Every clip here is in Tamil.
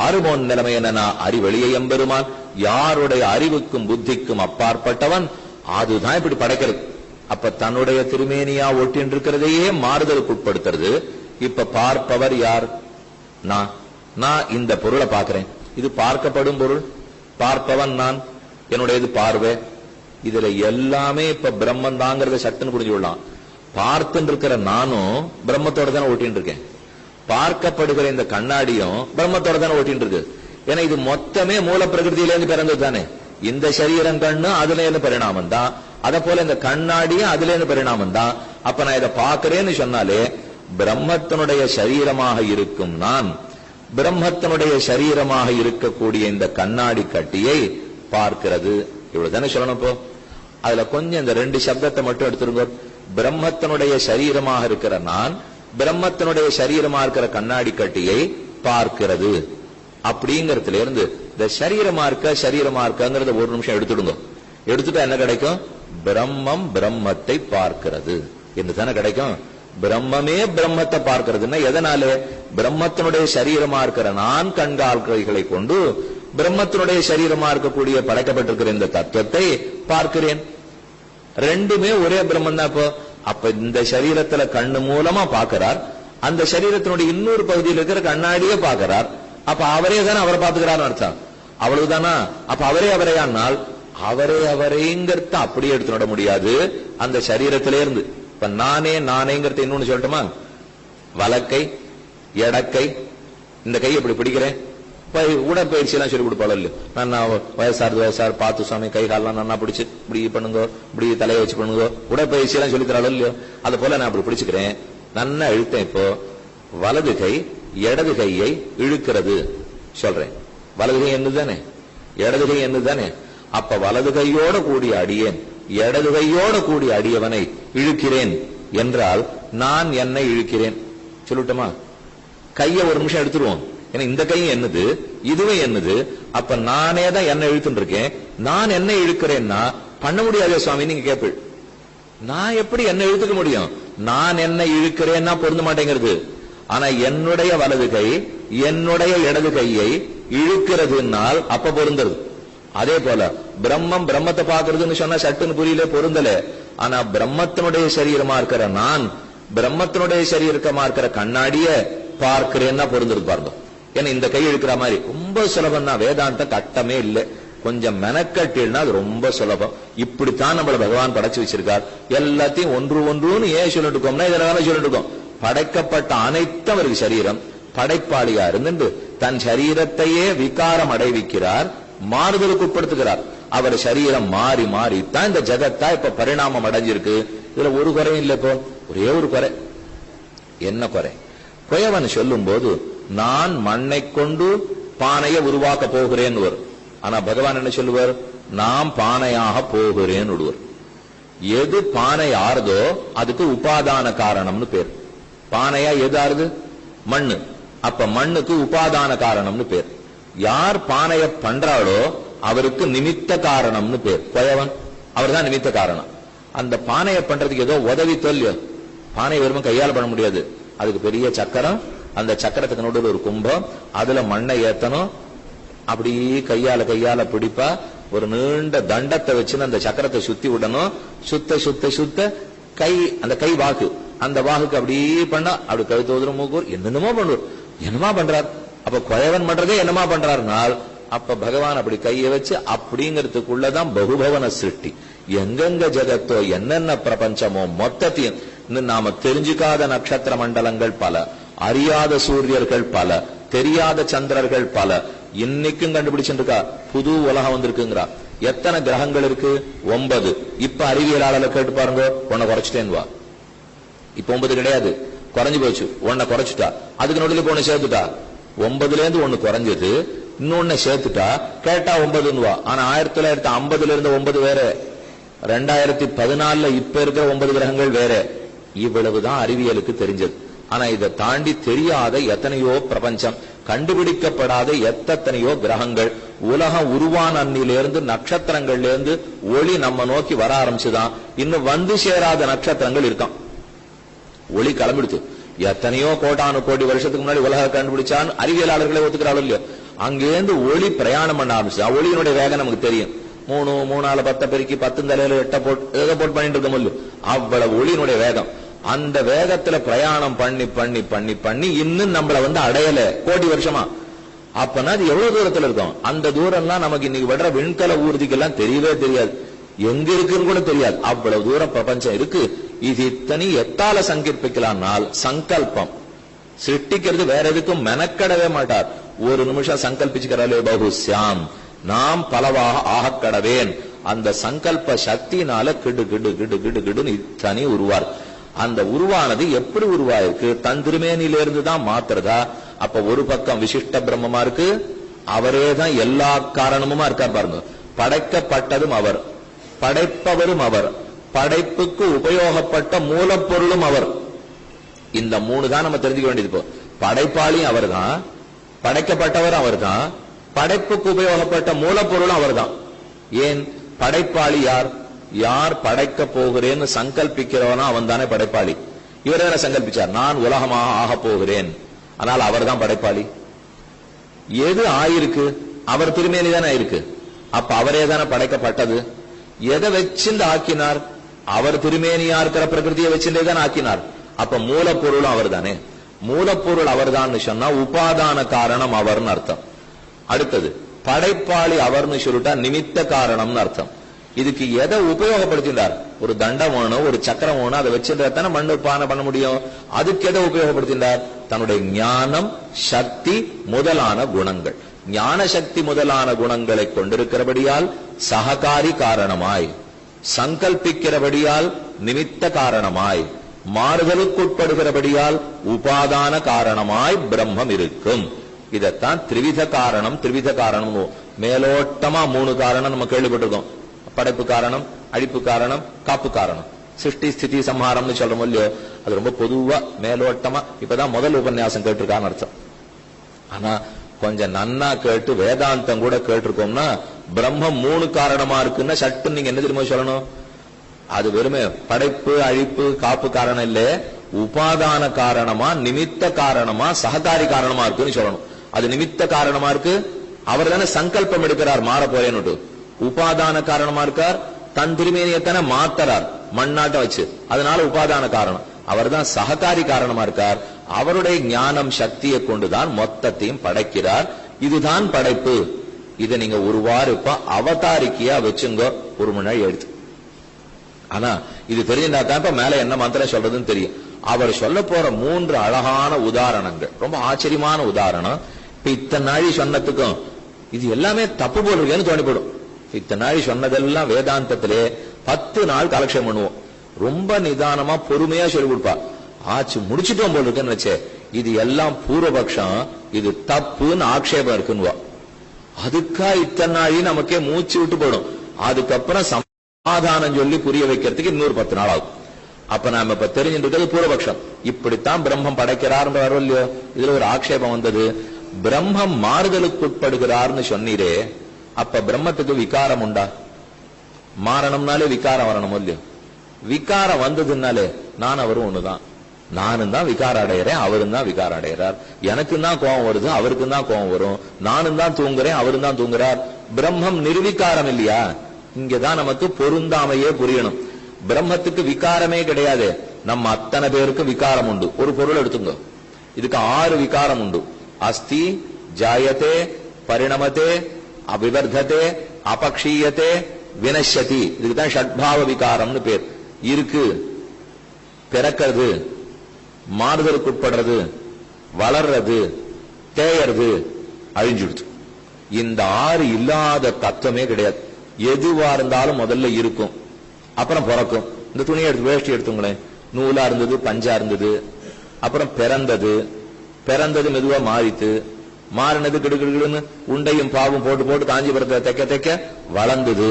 அருமோன் நிலைமையன அறிவெளியை எம்பெருமான் யாருடைய அறிவுக்கும் புத்திக்கும் அப்பாற்பட்டவன். அதுதான் இப்படி படைக்கிறது. அப்ப தன்னுடைய திருமேனியா ஒட்டின் இருக்கிறதையே மாறுதலுக்கு உட்படுத்துறது. இப்ப பார்ப்பவர் யார்? நான் இந்த பொருளை பார்க்கிறேன், இது பார்க்கப்படும் பொருள், பார்ப்பவன் நான், என்னுடையது பார்வை. இதுல எல்லாமே இப்ப பிரம்மன் தாங்கிறத சட்டுன்னு புரிஞ்சு விடலாம். பார்த்துட்டு இருக்கிற நானும் பிரம்மத்தோட தானே ஓட்டின்னு இருக்கேன், பார்க்கப்படுகிற இந்த கண்ணாடியும் பிரம்மத்தோட தானே ஓட்டின்னு இருக்கு. ஏன்னா இது மொத்தமே மூல பிரகிருதியிலேருந்து பிறந்தது தானே. இந்த சரீரம் கண்ணு அதுல இருந்து பரிணாமம் தான், அத போல இந்த கண்ணாடியும் அதுல இருந்து பரிணாமம் தான். அப்ப நான் இதை பார்க்கிறேன்னு சொன்னாலே பிரம்மத்தினுடைய சரீரமாக இருக்கும் நான், பிரம்மத்தினுடைய சரீரமாக இருக்கக்கூடிய இந்த கண்ணாடி கட்டியை பார்க்கிறது. இவ்வளவுதானே சொல்லணும். இப்போ அதுல கொஞ்சம் இந்த ரெண்டு சப்தத்தை மட்டும் எடுத்துருங்க. பிரம்மத்தினுடைய சரீரமாக இருக்கிற நான் பிரம்மத்தினுடைய சரீரமா இருக்கிற கண்ணாடி கட்டியை பார்க்கிறது அப்படிங்கறதுல இருந்து இந்த சரீரமா இருக்கங்கிறத ஒரு நிமிஷம் எடுத்துடுங்க. எடுத்துட்டா என்ன கிடைக்கும்? பிரம்மம் பிரம்மத்தை பார்க்கிறது என்று தானே கிடைக்கும். பிரம்மமே பிரம்மத்தை பார்க்கிறதுன்னா எதனால? பிரம்மத்தினுடைய சரீரமா இருக்கிற நான் கண்கால்களை கொண்டு பிரம்மத்தினுடைய சரீரமா இருக்கக்கூடிய படைக்கப்பட்டிருக்கிற இந்த தத்துவத்தை பார்க்கிறேன். ரெண்டுமே ஒரே பிரம்மன் தான். அப்ப இந்த சரீரத்துல கண்ணு மூலமா பார்க்கிறார், அந்த சரீரத்தினுடைய இன்னொரு பகுதியில் இருக்கிற கண்ணாடியே பார்க்கிறார். அப்ப அவரே தானே அவரை பார்த்துக்கிறார் அர்த்தம். அவ்வளவுதானா? அப்ப அவரே அவரையானால் அவரைங்கிறத அப்படியே எடுத்து நட முடியாது அந்த சரீரத்திலே இருந்து. இப்ப நானேங்கிறத இன்னொன்னு சொல்லட்டுமா? வலக்கை இடக்கை, இந்த கையை இப்படி பிடிக்கிறேன். உடற்பயிற்சி எல்லாம் சொல்லி கொடுப்பாளோ இல்லையோ, நான் வயசாரு பார்த்து சுவாமி கை காலெல்லாம் நல்லா பிடிச்சு இப்படி பண்ணுங்க, இப்படி தலையை வச்சு பண்ணுங்க, உடற்பயிற்சி எல்லாம் சொல்லி தராளோ இல்லையோ, அது போல நான் அப்படி பிடிச்சுக்கிறேன், நல்லா இழுத்தேன். இப்போ வலது கை இடது கையை இழுக்கிறது சொல்றேன். வலது கை என்னதானே, இடது கை என்னதானே. அப்ப வலது கையோட கூடிய அடியேன் இடது கையோட கூடிய அடியவனை இழுக்கிறேன் என்றால் நான் என்னை இழுக்கிறேன் சொல்லட்டுமா? கையை ஒரு நிமிஷம் எடுத்துருவோம். ஏன்னா இந்த கையும் என்னது, இதுவே என்னது. அப்ப நானே தான் என்ன இழுத்துட்டு இருக்கேன். நான் என்ன இழுக்கிறேன்னா பண்ண முடியாதே சுவாமி நீங்க கேட்பீள். நான் எப்படி என்ன இழுத்துக்க முடியும்? நான் என்ன இழுக்கிறேன்னா பொருந்த மாட்டேங்கிறது. ஆனா என்னுடைய வலது கை என்னுடைய இடது கையை இழுக்கிறதுனால் அப்ப பொருந்தது. அதே போல பிரம்மம் பிரம்மத்தை பாக்குறதுன்னு சொன்னா சட்டுன்னு புரியல, பொருந்தல. ஆனா பிரம்மத்தினுடைய சரீரமா இருக்கிற நான் பிரம்மத்தினுடைய சரீரமா இருக்கிற கண்ணாடிய பார்க்கிறேன்னா பொருந்தது பாருங்க. ஏன்னா இந்த கை இழுக்கிற மாதிரி ரொம்ப சுலபம் தான். வேதாந்த கட்டமே இல்லை, கொஞ்சம் மெனக்கட்டினா அது ரொம்ப சுலபம். இப்படித்தான் நம்மள பகவான் படைச்சு வச்சிருக்கார். எல்லாத்தையும் ஒன்றுன்னு ஏன் சொல்லிட்டு இருக்கோம்னா இதனால சொல்லிட்டு இருக்கோம். படைக்கப்பட்ட அனைத்தும் அவருக்கு சரீரம். படைப்பாளியா இருந்து தன் சரீரத்தையே விகாரம் அடைவிக்கிறார், மாறுதலுக்கு உட்படுத்துகிறார். அவர் சரீரம் மாறி மாறி தான் இந்த ஜகத்தா இப்ப பரிணாமம் அடைஞ்சிருக்கு. இதுல ஒரு குறையும் இல்லை. இப்போ ஒரே ஒரு குறை. என்ன குறை? குயவன் சொல்லும் போது நான் மண்ணை கொண்டு பானையை உருவாக்க போகிறேன் வரும். ஆனா பகவான் என்ன சொல்லுவார்? நாம் பானையாக போகிறேன் விடுவார். எது பானை ஆறுதோ அதுக்கு உபாதான காரணம்னு பேர். பானையா எது ஆறுது? மண்ணு. அப்ப மண்ணுக்கு உபாதான காரணம்னு பேர். யார் பானைய பண்றாளோ அவருக்கு நிமித்த காரணம்னு பேர். குயவன் அவர் தான் நிமித்த காரணம். அந்த பானையை பண்றதுக்கு ஏதோ உதவி தொல்லியோ. பானை வெறும் கையால பண்ண முடியாது, அதுக்கு பெரிய சக்கரம், அந்த சக்கரத்துக்கு நடுவில் ஒரு கும்பம், அதுல மண்ணை ஏத்தணும், அப்படி கையால பிடிப்பா, ஒரு நீண்ட தண்டத்தை வச்சு அந்த சக்கரத்தை சுத்தி விடணும். சுத்த சுத்த சுத்த கை, அந்த கை வாக்கு, அந்த வாக்குக்கு அப்படியே பண்ணா அப்படி கழுத்து உதிரம் மூக்கூர் என்னென்னமோ பண்ணுவார். என்னமா பண்றார்? அப்ப குயவன் பண்றதே என்னமா பண்றாருனால் அப்ப பகவான் அப்படி கையை வச்சு அப்படிங்கிறதுக்குள்ளதான் பகுபவன சிருஷ்டி. எங்கெங்க ஜெகத்தோ என்னென்ன பிரபஞ்சமோ மொத்தத்தையும் நாம தெரிஞ்சுக்காத நட்சத்திர மண்டலங்கள் பல, அறியாத சூரியர்கள் பல, தெரியாத சந்திரர்கள் பல, இன்னைக்கும் கண்டுபிடிச்சிருக்கா. புது உலகம் வந்திருக்குங்கிறா. எத்தனை கிரகங்கள் இருக்கு? 9. இப்ப அறிவியலாளர்ல கேட்டு பாருங்க, உன்னை குறைச்சிட்டேன்னு வா. இப்ப 9 கிடையாது, குறைஞ்சு போச்சு. ஒன்ன குறைச்சுட்டா, அதுக்கு நடுவில் ஒண்ணு சேர்த்துட்டா. 9ல இருந்து ஒண்ணு குறைஞ்சது, இன்னொன்னு சேர்த்துட்டா, கேட்டா 9ன்னு வா. ஆனா 1950 இருந்து 9 வேற, 2014 இப்ப இருக்கிற 9 கிரகங்கள் வேற. இவ்வளவுதான் அறிவியலுக்கு தெரிஞ்சது. ஆனா இதை தாண்டி தெரியாத எத்தனையோ பிரபஞ்சம், கண்டுபிடிக்கப்படாத எத்தனையோ கிரகங்கள், உலகம் உருவான அன்னிலிருந்து நட்சத்திரங்கள்ல இருந்து ஒளி நம்ம நோக்கி வர ஆரம்பிச்சுதான். இன்னும் வந்து சேராத நட்சத்திரங்கள் இருக்கான். ஒளி கிளம்பிடுச்சு. எத்தனையோ கோடானு கோடி வருஷத்துக்கு முன்னாடி உலக கண்டுபிடிச்சான்னு அறிவியலாளர்களே ஒத்துக்கிறாளோ இல்லையோ. அங்கேருந்து ஒளி பிரயாணம் பண்ண ஆரம்பிச்சு. ஒளியினுடைய வேகம் நமக்கு தெரியும். 3 3 10 பெருக்கி 10 தலையில 8 போட்டு பண்ணிட்டு இருக்க முடியும். அவ்வளவு ஒளியினுடைய வேகம். அந்த வேகத்துல பிரயாணம் பண்ணி பண்ணி பண்ணி பண்ணி இன்னும் நம்மள அடையல கோடி வருஷமா. அப்பனா அது எவ்வளவு தூரத்துல இருக்கும்? அந்த தூரம்லாம் நமக்கு இன்னைக்கு விடுற விண்கல ஊர்திக்கெல்லாம் தெரியவே தெரியாது, எங்க இருக்குன்னு கூட தெரியாது. அவ்வளவு தூரம் பிரபஞ்சம் இருக்கு. இது இத்தனை எத்தால சங்கல்பிக்கலாம்னால் சங்கல்பம் சிருஷ்டிக்கிறது வேற எதுக்கும் மெனக்கடவே மாட்டார். ஒரு நிமிஷம் சங்கல்பிச்சுக்கிறாலே பகுஸ்யாம், நாம் பலவாக ஆகக்கடவேன். அந்த சங்கல்ப சக்தினால கிடு கிடு கிடு கிடு கிடுன்னு இத்தனை உருவார். அந்த உருவானது எப்படி உருவாயிருக்கு? தன் திருமேனியிலிருந்து தான் மாத்துறதா? அப்ப ஒரு பக்கம் விசிஷ்ட பிரம்மமா இருக்கு, அவரே தான் எல்லா காரணமுமா இருக்கார் பாருங்க. படைக்கப்பட்டதும் அவர், படைப்பவரும் அவர், படைப்புக்கு உபயோகப்பட்ட மூலப்பொருளும் அவர். இந்த 3 தான் நம்ம தெரிஞ்சுக்க வேண்டியது. இப்போ படைப்பாளியும் அவர் தான், படைக்கப்பட்டவர் அவர் தான், படைப்புக்கு உபயோகப்பட்ட மூலப்பொருளும் அவர் தான். ஏன் படைப்பாளி யார்? யார் படைக்க போகிறேன்னு சங்கல்பிக்கிறவனா அவன் தானே படைப்பாளி. இவர் தானே சங்கல்பிச்சார், நான் உலகமாக ஆக போகிறேன், ஆனால் அவர் தான் படைப்பாளி. எது ஆயிருக்கு? அவர் திருமேனி தானே ஆயிருக்கு. அப்ப அவரே தானே படைக்கப்பட்டது. எதை வச்சிருந்து ஆக்கினார்? அவர் திருமேனியா இருக்கிற பிரகிருதியை வச்சுட்டே தான் ஆக்கினார். அப்ப மூலப்பொருளும் அவர் தானே. மூலப்பொருள் அவர் தான் சொன்னா உபாதான காரணம் அவர்னு அர்த்தம். அடுத்தது படைப்பாளி அவர்னு சொல்லிட்டா நிமித்த காரணம்னு அர்த்தம். இதுக்கு எதை உபயோகப்படுத்தினார்? ஒரு தண்டம் வேணும், ஒரு சக்கரம் வேணும், அதை வச்சுதானே மண்ணு பானை பண்ண முடியும். அதுக்கு எதை உபயோகப்படுத்தினார்? தன்னுடைய ஞானம், சக்தி முதலான குணங்கள். ஞான சக்தி முதலான குணங்களை கொண்டிருக்கிறபடியால் சககாரி காரணமாய், சங்கல்பிக்கிறபடியால் நிமித்த காரணமாய், மாறுதலுக்குட்படுகிறபடியால் உபாதான காரணமாய் பிரம்மம் இருக்கும். இதத்தான் திரிவித காரணம். திரிவித காரணம் மேலோட்டமா 3 காரணம் நம்ம கேள்விப்பட்டிருக்கோம். படைப்பு காரணம், அழிப்பு காரணம், காப்பு காரணம். சிருஷ்டி ஸ்திதி சம்ஹாரம்னு சொல்றோம் இல்லையோ, அது ரொம்ப பொதுவா மேலோட்டமா இப்பதான் முதல் உபன்யாசம் கேட்டிருக்கான்னு அர்த்தம். ஆனா கொஞ்சம் நன்னா கேட்டு வேதாந்தம் கூட கேட்டிருக்கோம்னா பிரம்மம் 3 காரணமா இருக்குன்னா சட்டு நீங்க என்ன தெரியுமா சொல்லணும்? அது வெறுமே படைப்பு அழிப்பு காப்பு காரணம் இல்ல, உபாதான காரணமா, நிமித்த காரணமா, சககாரி காரணமா இருக்குன்னு சொல்லணும். அது நிமித்த காரணமா இருக்கு, அவர் தானே சங்கல்பம் எடுக்கிறார் மாற போறேன்னு. உபாதான காரணமா இருக்கார், தன் திருமேனியத்தானே மாத்தறார் மண்ணாட்ட வச்சு, அதனால உபாதான காரணம். அவர் தான் சககாரி காரணமா இருக்கார். அவருடைய ஞானம் சக்தியை கொண்டுதான் மொத்தத்தையும் படைக்கிறார். இதுதான் படைப்பு. இதை நீங்க ஒரு வாரம் இப்ப அவதாரிக்கையா வச்சுங்க, 1 மணி நேரம் எடுத்து. ஆனா இது தெரிஞ்சுட்டா தான் இப்ப மேல என்ன மந்திரம் சொல்றதுன்னு தெரியும். அவர் சொல்ல போற 3 அழகான உதாரணங்கள், ரொம்ப ஆச்சரியமான உதாரணம். இப்ப இத்தனை நாளி சொன்னதுக்கும் இது எல்லாமே தப்பு போல் இருக்கேன்னு தோணிப்படும். இத்தனை நாளி சொன்னதெல்லாம் வேதாந்தத்திலே 10 நாள் கலெக்ஷன் பண்ணுவோம். ரொம்ப நிதானமா பொறுமையா சொல்லி கொடுப்பா. ஆச்சு முடிச்சுட்டோம் போல் இருக்குன்னு வச்சே, இது எல்லாம் பூர்வபக்ஷம், இது தப்புன்னு ஆக்ஷேபம் இருக்குன்னு. அதுக்கா இத்தனை நாளி நமக்கே மூச்சு விட்டு போடும். அதுக்கப்புறம் சமாதானம் சொல்லி புரிய வைக்கிறதுக்கு இன்னொரு 10 நாள் ஆகும். அப்ப நாம இப்ப தெரிஞ்சிருக்கிறது பூர்வபக்ஷம். இப்படித்தான் பிரம்மம் படைக்கிறார்ன்ற வரும் இல்லையோ, இதுல ஒரு ஆக்ஷேபம் வந்தது. பிரம்மம் மாறுதலுக்குட்படுகிறார்னு சொன்னீரே, அப்ப பிரம்மத்துக்கு விகாரம் உண்டா? மாறணும்னாலே விகாரம் வரணும் இல்லையோ. விகாரம் வந்ததுனாலே நான் அவரும் ஒண்ணுதான், நானும் தான் விகாரம் அடைகிறேன், அவரும் தான் விகாரம் அடைகிறார். எனக்கும் தான் கோபம் வருது, அவருக்கும் தான் கோபம் வரும். நானும் தான் தூங்குறேன், அவரும் தான் தூங்குறார். பிரம்மம் நிர்விகாரம் இல்லையா? இங்கதான் நமக்கு பொருந்தாமையே புரியணும். பிரம்மத்துக்கு விகாரமே கிடையாது. நம்ம அத்தனை பேருக்கு விகாரம் உண்டு. ஒரு பொருள் எடுத்துங்க, இதுக்கு 6 விகாரம் உண்டு. அஸ்தி, ஜாயதே, பரிணமதே, அபிவர்ததே, அபக்ஷீயதே, வினஷ்யதி. இதுக்குதான் ஷட்பாவ விகாரம்னு பேர். இருக்கு, பிறக்கிறது, மாறுதலுக்குட்படுறது, வளர்றது, தேயறது, அழிஞ்சுடுது. இந்த 6 இல்லாத தத்துவமே கிடையாது. எதுவா இருந்தாலும் முதல்ல இருக்கும், அப்புறம் பிறக்கும். இந்த துணியை எடுத்து வேஷ்டி எடுத்துங்களேன், நூலா இருந்தது, பஞ்சா இருந்தது, அப்புறம் பிறந்தது மெதுவா மாறித்து, மாறினது கிடுகிடுன்னு உண்டையும் பாவும் போட்டு போட்டு காஞ்சிபுரத்தை தைக்க தைக்க வளர்ந்தது.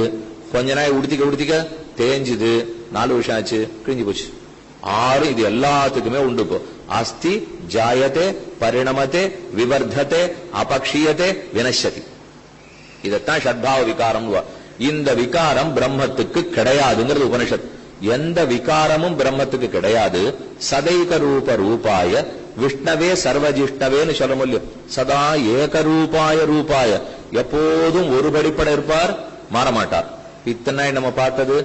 கொஞ்ச நாள் உடுத்திக்க தேஞ்சுது, 4 வருஷம் ஆச்சு, கிழிஞ்சு போச்சு. 6 இது எல்லாத்துக்குமே உண்டு. இப்போ அஸ்தி, ஜாயதே, பரிணமதே, விவர்ததே, அபக்ஷீயதே, வினஷ்யதி. இதத்தான் ஷட்பாவ விகாரம். இந்த விகாரம் பிரம்மத்துக்கு கிடையாதுங்கிறது உபனிஷத். எந்த விகாரமும் பிரம்மத்துக்கு கிடையாது. சதைக ரூப ரூபாய விஷ்ணவே சர்வஜிஷ்ணவேன்னு சொல்ல முடியும். சதா ஏகரூபாய ரூபாய, எப்போதும் ஒரு படிப்பட இருப்பார், மாறமாட்டார். இத்தனை நம்ம பார்த்தது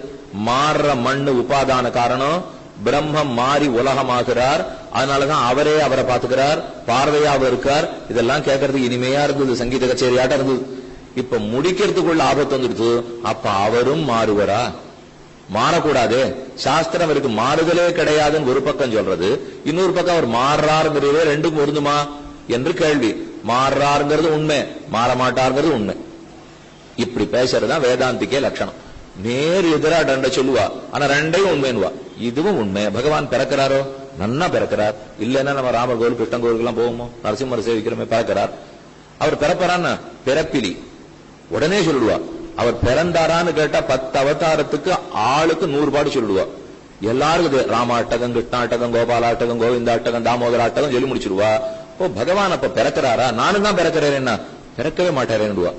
மாறுற மண்ணு உபாதான காரணம். பிரம்மம் மாறி உலகமாகிறார், அதனாலதான் அவரே அவரை பார்த்துக்கிறார், பார்வையாக இருக்கார். இதெல்லாம் கேட்கறதுக்கு இனிமையா இருந்தது, சங்கீத கச்சேரியாட்ட இருந்தது. இப்ப முடிக்கிறதுக்குள்ள ஆபத்து வந்துடுது. அப்ப அவரும் மாறுவரா? மாறக்கூடாது. சாஸ்திரம் அவருக்கு மாறுதலே கிடையாதுன்னு ஒரு பக்கம் சொல்றது, இன்னொரு பக்கம் அவர் மாறுறாருங்கிறதே ரெண்டும் பொருந்துமா என்று கேள்வி. மாறுறாருங்கிறது உண்மை, மாற மாட்டாருங்கிறது உண்மை. இப்படி பேசுறதுதான் வேதாந்திக்கே லட்சணம். நேர் எதிரா ரெண்ட சொல்லுவா, ஆனா ரெண்டையும் உண்மைன்னுவா. இதுவும் உண்மை. பகவான் பிறக்கிறாரோ? நன்னா பிறக்கிறார். இல்லைன்னா நம்ம ராமர் கோவில் கிருஷ்ணன் கோவிலுக்கு எல்லாம் போவோமோ? நரசிம்மர் சேவிக்கிறமே, பிறக்கிறார். அவர் பிறப்பறான்னு பிறப்பிலி உடனே சொல்லிடுவா. அவர் பிறந்தாரான்னு கேட்டா 10 அவதாரத்துக்கு ஆளுக்கு 100 பாடு சொல்லிடுவா. எல்லாருக்கும் ராமாட்டகம், கிருஷ்ணாட்டகம், கோபாலாட்டகம், கோவிந்தாட்டகம், தாமோதராட்டகம் சொல்லி முடிச்சிருவா. ஓ, பகவான் அப்ப பிறக்கிறாரா? நானும் தான் பிறக்கிறேன். என்ன பிறக்கவே மாட்டாரேன்னுவா.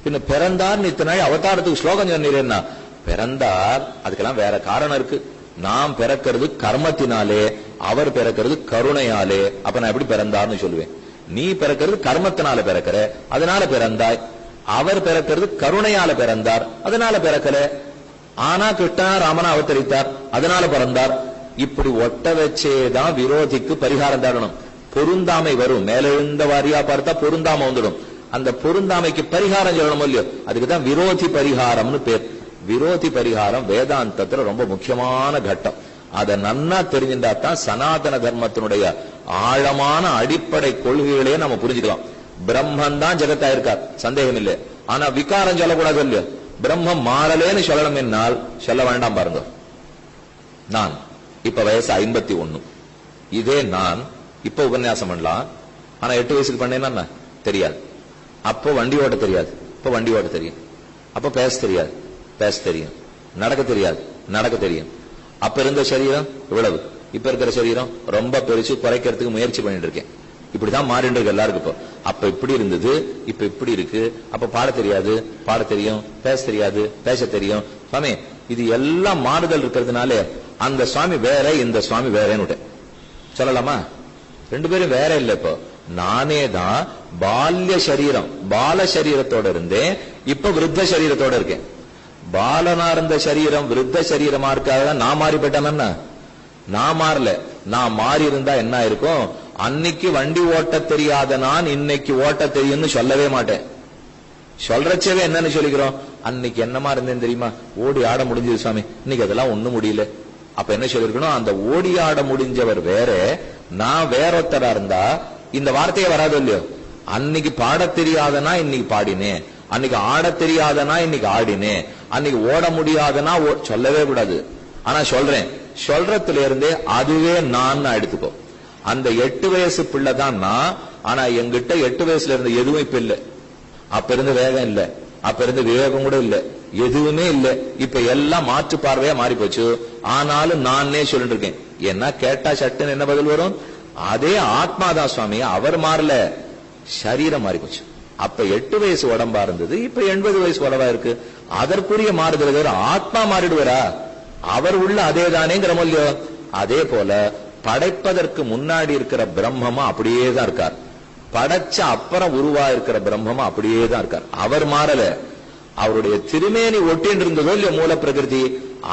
பின்ன பிறந்தார் இத்தனை நாள் அவதாரத்துக்கு ஸ்லோகம் சொன்னீரேன்னா, பிறந்தார் அதுக்கெல்லாம் வேற காரணம் இருக்கு. நாம் பிறக்கிறது கர்மத்தினாலே, அவர் பிறக்கிறது கருணையாலே. அப்ப நான் எப்படி பிறந்தார்னு சொல்லுவேன்? நீ பிறக்கிறது கர்மத்தினால பிறக்கிற, அதனால பிறந்தாய். அவர் பிறக்கிறது கருணையால பிறந்தார், அதனால பிறக்கல. ஆனா கிருஷ்ணா ராமனா அவதரித்தார், அதனால பிறந்தார். இப்படி ஒட்ட வச்சேதான் விரோதிக்கு பரிகாரம் தரணும். பொருந்தாமை வரும், மேலெழுந்த வாரியா பார்த்தா பொருந்தாம வந்துடும். அந்த பொருந்தாமைக்கு பரிகாரம் சொல்லணும் இல்லையோ, அதுக்குதான் விரோதி பரிகாரம்னு பேர். விரோதி பரிகாரம் வேதாந்தத்துல ரொம்ப முக்கியமான கட்டம். அதை நன்னா தெரிஞ்சிருந்தாத்தான் சனாதன தர்மத்தினுடைய ஆழமான அடிப்படை கொள்கைகளையே நம்ம புரிஞ்சுக்கலாம். பிரம்மன் தான் ஜெகத்தா இருக்கார், சந்தேகம் இல்லை. ஆனா விகாரம் சொல்லக்கூடாது இல்லையோ. பிரம்மம் மாறலேன்னு சொல்லணும் என்னால் சொல்ல வேண்டாம். பாருங்க, நான் இப்ப வயசு 51. இதே நான் இப்ப உபன்யாசம் பண்ணலாம். ஆனா 8 வயசுக்கு பண்ணேன்னா தெரியாது. அப்போ வண்டி ஓட்ட தெரியாது, இப்ப வண்டி ஓட்ட தெரியும். அப்ப பேச தெரியாது, பேச தெரியும். நடக்க தெரியாது, நடக்க தெரியும். அப்ப இருந்த சரீரம் இவ்வளவு, இப்ப இருக்கிற சரீரம் ரொம்ப பெருசு, குறைக்கிறதுக்கு முயற்சி பண்ணிட்டு இருக்கேன். இப்படிதான் மாறிட்டு இருக்கு எல்லாருக்கும். இப்போ அப்ப இப்படி இருந்தது, இப்ப இப்படி இருக்கு. அப்ப பாட தெரியாது, பாட தெரியும். பேச தெரியாது, பேச தெரியும். சுவாமி, இது எல்லாம் மாறுதல் இருக்கிறதுனால அந்த சுவாமி வேற, இந்த சுவாமி வேறேன்னு சொல்லலாமா? 2 பேரும் வேற இல்ல. இப்போ நானே தான் பால்ய சரீரம், பால சரீரத்தோட இருந்தேன், இப்ப விருத்த சரீரத்தோட இருக்கேன். பாலனா இருந்த சரீரம் விருத்த சரீரமா இருக்காத நான் மாறி போயிட்டேன்னா? நான் மாறல. நான் மாறி இருந்தா என்ன இருக்கும்? அன்னைக்கு வண்டி ஓட்ட தெரியாத நான் இன்னைக்கு ஓட்ட தெரியும்னு சொல்லவே மாட்டேன். சொல்றச்சவே என்னன்னு சொல்லிக்கிறோம்? அன்னைக்கு என்னமா இருந்தேன் தெரியுமா? ஓடி ஆட முடிஞ்சது சுவாமி, இன்னைக்கு அதெல்லாம் ஒண்ணும் முடியல. அப்ப என்ன சொல்லிருக்கணும்? அந்த ஓடி ஆட முடிஞ்சவர் வேற, நான் வேறொத்தரா இருந்தா இந்த வார்த்தையே வராது இல்லையோ. அன்னைக்கு பாட தெரியாதனா இன்னைக்கு பாடினேன், அன்னைக்கு ஆட தெரியாதனா இன்னைக்கு ஆடினேன், அன்னைக்கு ஓட முடியாதனா சொல்லவே கூடாது. ஆனா சொல்றேன், சொல்றதுல இருந்தே அதுவே நான் எடுத்துக்கோ. அந்த 8 வயசு பிள்ளை தான் நான். ஆனா எங்கிட்ட 8 வயசுல இருந்த எதுவும் இப்ப இல்ல. அப்ப இருந்த வேகம் இல்ல, அப்ப இருந்த விவேகம் கூட இல்ல, எதுவுமே இல்ல. இப்ப எல்லாம் மாற்று பார்வையா மாறி போச்சு. ஆனாலும் நானே சொல்லிட்டு இருக்கேன். என்ன கேட்டா சட்டுன்னு என்ன பதில் வரும்? அதே ஆத்மாதான் சுவாமி, அவர் மாறல, சரீரம் மாறி போச்சு. அப்ப 8 வயசு உடம்பா இருந்தது, இப்ப 80 வயசு உடம்பா இருக்கு. அதற்குரிய மாறுதல் ஆத்மா மாறிடுவாரா? அவர் உள்ள அதே தானேங்கிற இல்லையோ. அதே போல படைப்பதற்கு முன்னாடி இருக்கிற பிரம்மமா அப்படியே தான் இருக்கார், படைச்ச அப்புறம் உருவா இருக்கிற பிரம்மமா அப்படியே தான் இருக்கார். அவர் மாறல. அவருடைய திருமேனி ஒட்டின்னு இருந்ததோ இல்லையோ மூல பிரகிருதி,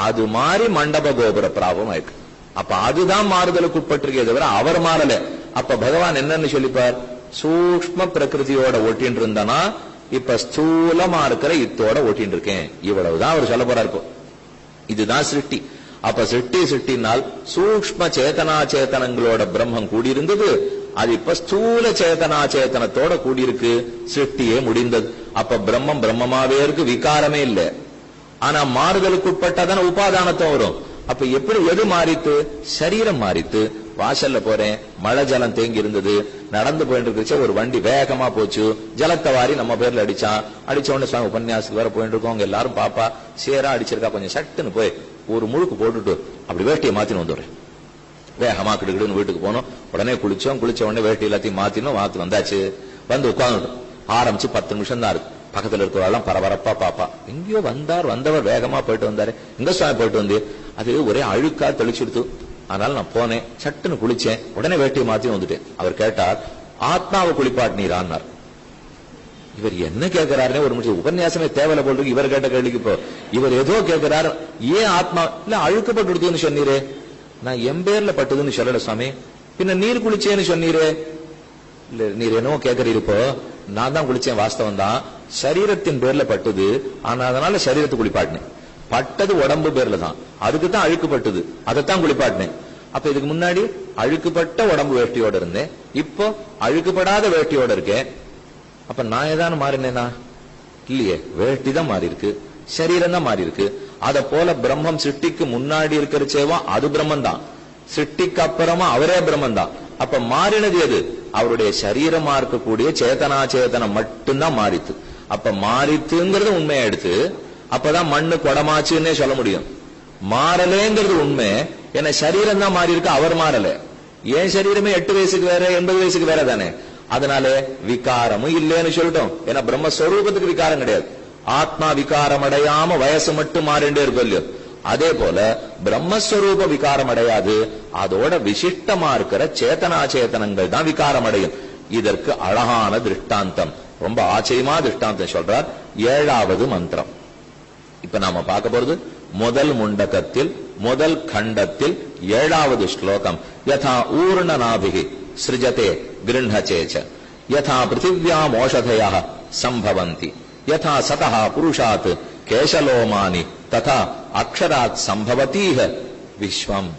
அது மாறி மண்டப கோபுர பிராபம் ஆயிருக்கு. அப்ப அதுதான் மாறுதலுக்கு உட்பட்டிருக்கே தவிர அவர் மாறல. அப்ப பகவான் என்னன்னு சொல்லிப்பார்? சூக்ஷ்ம பிரகிருதியோட ஒட்டின்னு இருந்தானா இப்ப ஸ்தூலமா இருக்கிற இத்தோட ஒட்டின்னு இருக்கேன், இவ்வளவுதான் அவர் சொல்ல போறாரு. இப்போ இதுதான் சிருஷ்டி. அப்ப சிருஷ்டினால் சூக்ஷ்ம சேதனா சேத்தனங்களோட பிரம்மம் கூடியிருந்தது, அது இப்ப ஸ்தூல சேதனா சேத்தனத்தோட கூடியிருக்கு. சிருஷ்டியே முடிந்தது. அப்ப பிரம்மம் பிரம்மமாவே இருக்கு, விகாரமே இல்லை. ஆனா மாறுதலுக்கு உட்பட்டாதான உபாதானத்தும் வரும். அப்ப எப்படி எது மாறித்து? சரீரம் மாறித்து. வாசல்ல போறேன், மழை ஜலம் தேங்கி இருந்தது, நடந்து போயிட்டு இருந்துச்சு, ஒரு வண்டி வேகமா போச்சு, ஜலத்தை வாரி நம்ம பேர்ல அடிச்சான். அடிச்ச உடனே சுவாமி உபன்யாசத்துக்கு வேற போயிட்டு இருக்கோம், எல்லாரும் பாப்பா சேரா அடிச்சிருக்கா, கொஞ்சம் சட்டுன்னு போய் ஒரு முழுக்கு போட்டுட்டு அப்படி வேட்டியை மாத்தின்னு வந்துடுறேன். வேகமா கிடுக்கிடுன்னு வீட்டுக்கு போனோம். உடனே குளிச்சோம், குளிச்ச உடனே வேட்டி எல்லாத்தையும் மாத்தினோம். மாத்து வந்தாச்சு, வந்து உட்காந்துட்டோம். ஆரம்பிச்சு 10 நிமிஷம் தான் இருக்கு. பக்கத்துல இருக்கிறவெல்லாம் பரபரப்பா பாப்பா, எங்கேயோ வந்தவர் வேகமா போயிட்டு வந்தாரு, எங்க சுவாமி போயிட்டு வந்து? அது ஒரே அழுக்கா தெளிச்சுடுத்து. அதனால நான் போனேன், சட்டுன்னு குளிச்சேன், உடனே வேட்டியை மாத்தி வந்துட்டேன். அவர் கேட்டார், ஆத்மாவை குளிப்பாட்டினீரான்னார். இவர் என்ன கேட்கிறாருன்னே ஒரு நிமிஷம் உபன்யாசமே தேவையில்ல போல் இருக்கு. இவர் கேட்ட கேள்விக்கு இப்போ இவர் ஏதோ கேட்கிறார். ஏன் ஆத்மா இல்ல அழுக்கப்பட்டு சொன்னீரே? நான் எம்பேர்ல பட்டதுன்னு சொல்லல சுவாமி. பின்ன நீர் குளிச்சேன்னு சொன்னீரே? இல்ல நீர் என்னவோ கேட்கறீர். இப்போ நான் தான் குளிச்சேன், வாஸ்தவம் தான், சரீரத்தின் பேர்ல பட்டது. ஆனா அதனால சரீரத்தை குளிப்பாட்டினேன். பட்டது உடம்பு பேர்ல தான், அதுக்கு தான் அழுக்குப்பட்டது, அதைத்தான் குளிப்பாட்டினேன். அப்ப இதுக்கு முன்னாடி அழுக்குப்பட்ட உடம்பு வேட்டியோட இருந்தேன், இப்போ அழுக்குப்படாத வேட்டியோட இருக்கேன். அப்ப நான் ஏதாவது மாறினேனா? இல்லையே, வேட்டி தான் மாறி இருக்கு, சரீரம் தான் மாறி இருக்கு. அத போல பிரம்மம் சிருஷ்டிக்கு முன்னாடி இருக்கிறச்சேவா அது பிரம்மன் தான், சிருஷ்டிக்கு அப்புறமா அவரே பிரம்மன் தான். அப்ப மாறினது எது? அவருடைய சரீரமா இருக்கக்கூடிய சேதனா சேதனம் மட்டும்தான் மாறித்து. அப்ப மாறித்துங்கிறது உண்மையா எடுத்து அப்பதான் மண்ணு கொடமாச்சுன்னே சொல்ல முடியும். மாறலேங்கிறது உண்மை. ஏன்னா சரீரம் தான் மாறி இருக்கு, அவர் மாறல. ஏன் சரீரமே 8 வயசுக்கு வேற 80 வயசுக்கு வேற தானே. அதனால விகாரமும் இல்லைன்னு சொல்லிட்டோம். ஏன்னா பிரம்மஸ்வரூபத்துக்கு விகாரம் கிடையாது. ஆத்மா விகாரம் அடையாம வயசு மட்டும் மாறிண்டே இருக்கும் இல்லையோ, அதே போல பிரம்மஸ்வரூப விகாரம் அடையாது. அதோட விசிஷ்டமா இருக்கிற சேத்தனா சேத்தனங்கள் தான் விகாரம் அடையும். இதற்கு அழகான திருஷ்டாந்தம், ரொம்ப ஆச்சரியமா திருஷ்டாந்தம் சொல்றார் 7வது மந்திரம். இப்ப நாம பார்க்க போறது முதல் முண்டகத்தில் முதல் கண்டத்தில் 7வது ஸ்லோகம். யதா ஊர்ணநாபிகி சிருஜதே கிருஹ்ணசேச்ச யதா பிருத்திவ்யாம் ஓஷதயः சம்பவந்தி யதா சதः புருஷாத் கேசலோமானி ததா அக்ஷராத் சம்பவதீஹ விஸ்வம்.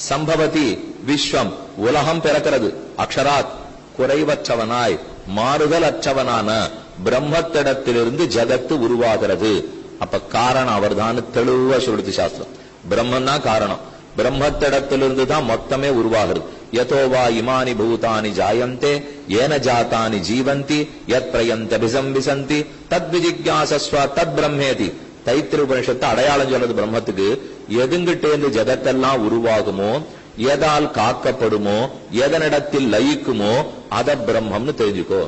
சம்பவதி விஸ்வம், உலகம் பிறக்கிறது. அக்ஷராத் குறைவற்றவனாய் மாறுதல் அற்றவனான பிரம்மத்திடத்திலிருந்து ஜகத்து உருவாகிறது. அப்ப காரணம் அவர்தான் தெளிவா சொல்லுது சாஸ்திரம். பிரம்மன் தான் காரணம். பிரம்மத்திடத்திலிருந்து தான் மொத்தமே உருவாகிறது. யதோவா இமானி பூதானி ஜாயந்தே ஏன ஜாதானி ஜீவந்தி யத் பிரயந்தபிசம்பிசந்தி தத் விஜிக்யாசஸ்வ தத் பிரம்மேதி. தைத்திரிய உபனிஷத்து அடையாளம் சொல்றது பிரம்மத்துக்கு. எதுங்கிட்டேந்து ஜகத்தெல்லாம் உருவாகுமோ, எதால் காக்கப்படுமோ, எதனிடத்தில் லயிக்குமோ அத பிரம்மம்னு தெரிஞ்சுக்கோ.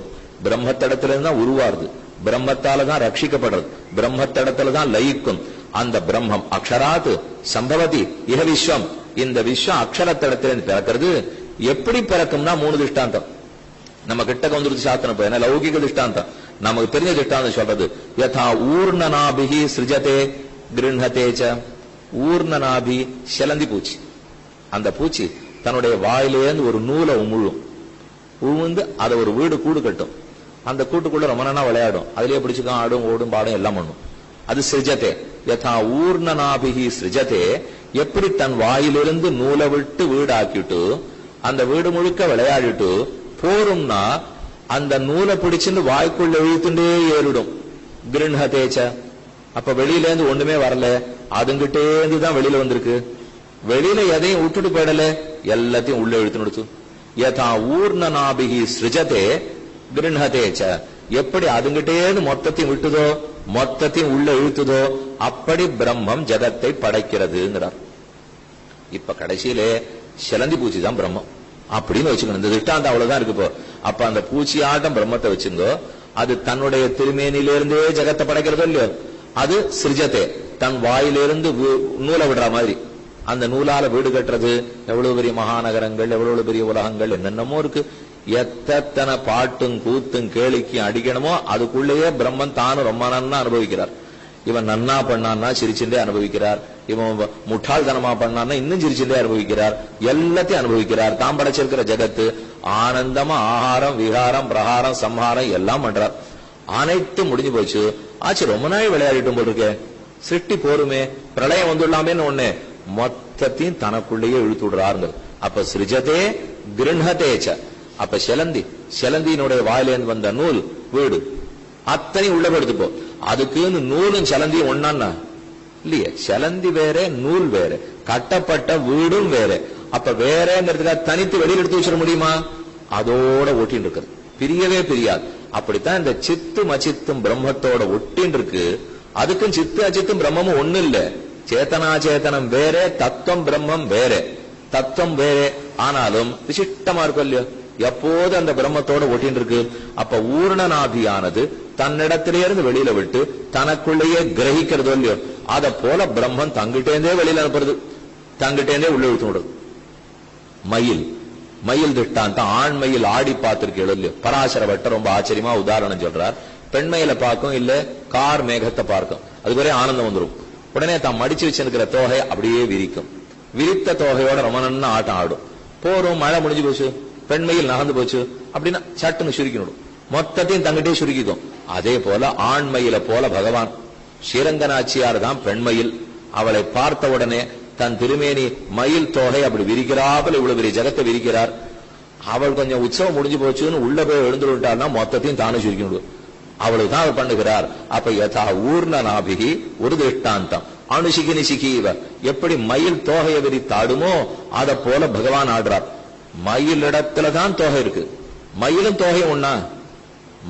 பிரம்மத்திடத்திலிருந்து தான் உருவாருது, பிரம்மத்தால தான் ரட்சிக்கப்படுறது, பிரம்மத்திடத்துல தான் லயிக்கும். அந்த பிரம்மம் அக்ஷராத் சம்பவதி இஹ விஸ்வம். இந்த விஸ்வம் அக்ஷரத்திடத்திலிருந்து பிறக்கிறது. எப்படி பிறக்கும்னா 3 திருஷ்டாந்தம் நம்ம கிட்ட வந்துருச்சு சாஸ்திரம். ஏன்னா லௌகிக திருஷ்டாந்தம் நமக்கு தெரிஞ்ச திருஷ்டாந்தம் சொல்றது. யதா ஊர்ணநாபிஹி சிருஜதே கிருஹ்ணதேச்ச. ஊர்ணநாபி சிலந்தி பூச்சி. அந்த பூச்சி தன்னுடைய வாயிலேந்து ஒரு நூலை உழுந்து அதை ஒரு வீடு கூடு கட்டும். அந்த கூட்டுக்குள்ள ரொம்ப நாளா விளையாடும், அதுலயே பிடிச்சுக்கும், ஆடும் ஓடும் பாடும் எல்லாம் பண்ணும். அது சிருஜதே. யதா ஊர்ணநாபிஹி சிருஜதே. எப்படி தன் வாயிலிருந்து நூலை விட்டு வீடாக்கிட்டு அந்த வீடு முழுக்க விளையாடிட்டு போரும்னா அந்த நூலை பிடிச்சுன்னு வாய்க்குள்ள இழுத்துட்டே ஏறிடும். கிருஹ்ணதேச்ச. அப்ப வெளியில இருந்து ஒண்ணுமே வரல, அதுங்கிட்டே இருந்துதான் வெளியில வந்திருக்கு. வெளியில எதையும் விட்டுட்டு போயிடல, எல்லாத்தையும் உள்ள இழுத்து நிறுத்து. யதா ஊர்ணநாபிஹி சிருஜதே கிருஹ்ணதேச்ச. எப்படி அதுங்கிட்டே மொத்தத்தையும் விட்டுதோ, மொத்தத்தையும் உள்ள இழுத்துதோ, அப்படி பிரம்மம் ஜகத்தை படைக்கிறதுங்கிறார். இப்ப கடைசியிலே சிலந்தி பூச்சி தான் பிரம்மம் அப்படின்னு வச்சுக்கணும். இந்த திட்டாந்தம் அவ்வளவுதான் இருக்கு. இப்போ அப்ப அந்த பூச்சி ஆட்டம் பிரம்மத்தை வச்சுங்கோ. அது தன்னுடைய திருமேனிலிருந்தே ஜகத்தை படைக்கிறதோ இல்லையோ, அது சிருஜத்தை. தன் வாயிலிருந்து நூலை விடுற மாதிரி அந்த நூலால வீடு கட்டுறது. எவ்வளவு பெரிய மகாநகரங்கள், எவ்வளவு பெரிய உலகங்கள், என்னென்னமோ இருக்கு. எத்தனை பாட்டும் கூத்தும் கேளிக்கும் அடிக்கணுமோ அதுக்குள்ளேயே பிரம்மன் தானும் ரொம்ப நன்னா அனுபவிக்கிறார். இவன் நன்னா பண்ணான்னா சிரிச்சுட்டே அனுபவிக்கிறார், இவன் முட்டாள்தனமா பண்ணான்னா இன்னும் சிரிச்சுட்டே அனுபவிக்கிறார். எல்லாத்தையும் அனுபவிக்கிறார். தான் படைச்சிருக்கிற ஜகத்து ஆனந்தமா ஆகாரம் விகாரம் பிரகாரம் சம்ஹாரம் எல்லாம் பண்றார். அனைத்தும் முடிஞ்சு போச்சு. ஆச்சு, ரொம்ப நாள் விளையாடிட்டும் போல் இருக்கே, சிருஷ்டி போருமே, பிரளயம் வந்துடலாமேன்னு ஒண்ணு மொத்தத்தையும் தனக்குள்ளேயே இழுத்து விடுறாருங்க. அப்ப சிருஜதே கிருஹ்ணதேச்ச. அப்ப சிலந்தியினுடைய வாயிலேந்து வந்த நூல் வீடு அத்தனை உள்ள எடுத்துப்போ. அதுக்குன்னு நூலும் சிலந்தியும் ஒன்னான்னா இல்லையே. சிலந்தி வேற, நூல் வேற, கட்டப்பட்ட வீடும் வேற. அப்ப வேறங்கிறதுக்காக தனித்து வெளியில் எடுத்து வச்சிட முடியுமா? அதோட ஒட்டின்னு இருக்கிறது, பிரியவே பிரியாது. அப்படித்தான் இந்த சித்தும் அச்சித்தும் பிரம்மத்தோட ஒட்டின்னு இருக்கு. அதுக்கும் சித்து அச்சித்தும் பிரம்மமும் ஒண்ணு இல்ல. சேத்தனா சேத்தனம் வேற, தத்துவம் பிரம்மம் வேற. தத்துவம் வேற, ஆனாலும் விசிஷ்டமா இருக்கும் இல்லையோ, எப்போது அந்த பிரம்மத்தோட ஒட்டின்னு இருக்கு. அப்ப ஊர்ணநாபியானது தன்னிடத்திலிருந்து வெளியில விட்டு தனக்குள்ளேயே கிரகிக்கிறதோ இல்லையோ, அத போல பிரம்மன் தங்கிட்டேந்தே வெளியில அனுப்புறது, தங்கிட்டேந்தே உள்ள இழுத்து விடுறது. மயில் மயில் திட்டாந்தம். ஆண் மயில் ஆடி பார்த்திருக்கீங்களோ இல்லையோ? பராசர பட்டர் ரொம்ப ஆச்சரியமா உதாரணம் சொல்றார். பெண்மையில பார்க்கும், இல்ல கார் மேகத்தை பார்க்கும், அதுக்கு ஒரே ஆனந்தம் வந்துடும். உடனே தான் மடிச்சு வச்சிருக்கிற தோகை அப்படியே விரிக்கும். விரித்த தோகையோட ரொம்ப நன்னா ஆட்டம் ஆடும். போரும், மழை முடிஞ்சு போச்சு, பெண்மையில் நகர்ந்து போச்சு அப்படின்னா சட்டுன்னு சுருக்கிடும், மொத்தத்தையும் தங்கிட்டே சுருக்கிக்கும். அதே போல ஆண்மையில போல பகவான் ஸ்ரீரங்கநாச்சியார் தான் பெண்மையில். அவளை பார்த்த உடனே தன் திருமேனி மயில் தோகை அப்படி விரிக்கிறாப்புல இவ்வளவு பெரிய ஜகத்தை விரிக்கிறார். அவள் கொஞ்சம் உற்சவம் முடிஞ்சு போச்சுன்னு உள்ள போய் எழுந்து விட்டாள்னா மொத்தத்தையும் தானே சுருக்கி விடுவோம். அவளுக்கு தான் அவர் பண்ணுகிறார். அப்ப யதா ஊர்ண நாபிகி ஒரு திருஷ்டாந்தம் அணுசிகி நிசிகீவ, எப்படி மயில் தோகையை விரித்தாடுமோ அதை போல பகவான் ஆடுறார். மயில் இடத்துலதான் தோகை இருக்கு. மயிலும் தோகையும் ஒண்ணா?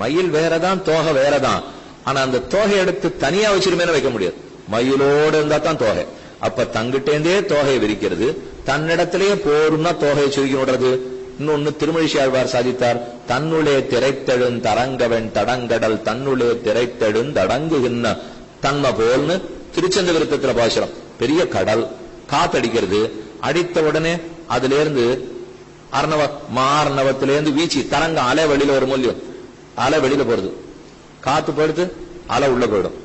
மயில் வேறதான், தோகை வேறதான். ஆனா அந்த தோகை எடுத்து தனியா வச்சிருமேன்னு வைக்க முடியாது. மயிலோடு இருந்தா தான் தோகை. அப்ப தங்கிட்டேந்தே தோகையை விரிக்கிறது, தன்னிடத்திலேயே போரும்னா தோகையை சுருக்கி விடுறது. இன்னொன்னு திருமழிசை ஆழ்வார் சாதித்தார். தன்னுளே திரைத்தெழுந் தரங்கவன் தடங்கடல் தன்னுளே திரைத்தெழுந் தடங்குகின்ற தன்மை போல்னு திருச்சந்த விருத்தத்துல பாசுரம். பெரிய கடல் காத்தடிக்கிறது, அடித்த உடனே அதுல இருந்து மார்ணவத்திலேருந்து வீச்சு தரங்க அலை வெளியில ஒரு மூலியம், அலை வெளியில போறது, காத்து போயிடுது, அலை உள்ள போயிடும்.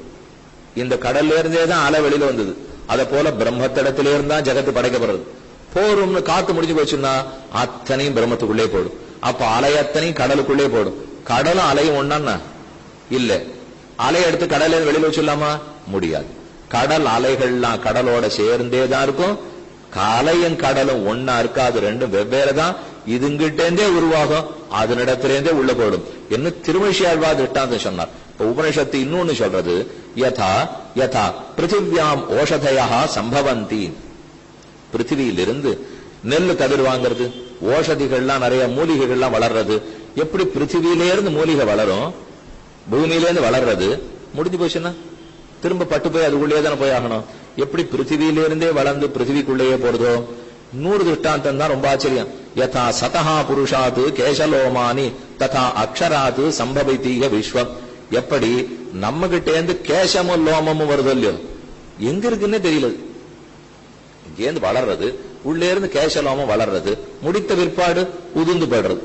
இந்த கடல்ல இருந்தே தான் அலை வெளியில வந்தது. அத போல பிரம்மத்திடத்திலே இருந்தா ஜகத்து படைக்கப்படுறது. போரும்னு காத்து முடிஞ்சு போச்சுன்னா அத்தனையும் பிரம்மத்துக்குள்ளே போடும். அப்ப அலை அத்தனையும் கடலுக்குள்ளே போடும். கடலும் அலையும் ஒண்ணா? இல்ல. அலை எடுத்து கடல வெளியில வச்சிடலாமா? முடியாது. கடல் அலைகள்லாம் கடலோட சேர்ந்தேதான் இருக்கும். அலையும் கடலும் ஒன்னா இருக்காது, ரெண்டும் வெவ்வேறு தான். இதுங்கிட்டே உருவாகும், அதனிடத்திலேருந்தே உள்ள போடும் என்ன திருமழிசையாழ்வார் திட்டாந்தம் சொன்னார். இப்ப உபனிஷத்து இன்னொன்னு சொல்றது, யதா யதா பிருத்திவியாம் ஓஷதயா சம்பவந்தி. பிருத்திவியிலிருந்து நெல்லு கதிர் வாங்கிறது, ஓஷதிகள்லாம் நிறைய மூலிகைகள்லாம் வளர்றது. எப்படி பிருத்திவியிலேருந்து மூலிகை வளரும், பூமியிலேருந்து வளர்றது, முடிஞ்சு போச்சுன்னா திரும்ப பட்டு போய் அதுக்குள்ளேயே தானே போய் ஆகணும். எப்படி பிருத்திவியிலிருந்தே வளர்ந்து பிருத்திவிக்குள்ளேயே போறதோ. 100 திருஷ்டாந்தம் தான் ரொம்ப ஆச்சரியம். யதா சதஹா புருஷாத்து கேசலோமானி ததா அக்ஷராத்து சம்பவித்தீக விஸ்வம். எப்படி நம்ம கிட்டே இருந்து கேசமும் லோமமும் வருது இல்லையோ, எங்க இருக்குன்னே தெரியல. இங்கேருந்து வளர்றது, உள்ளே இருந்து கேசலோமம் வளர்றது, முடித்த பிற்பாடு உதிர்ந்து போடுறது.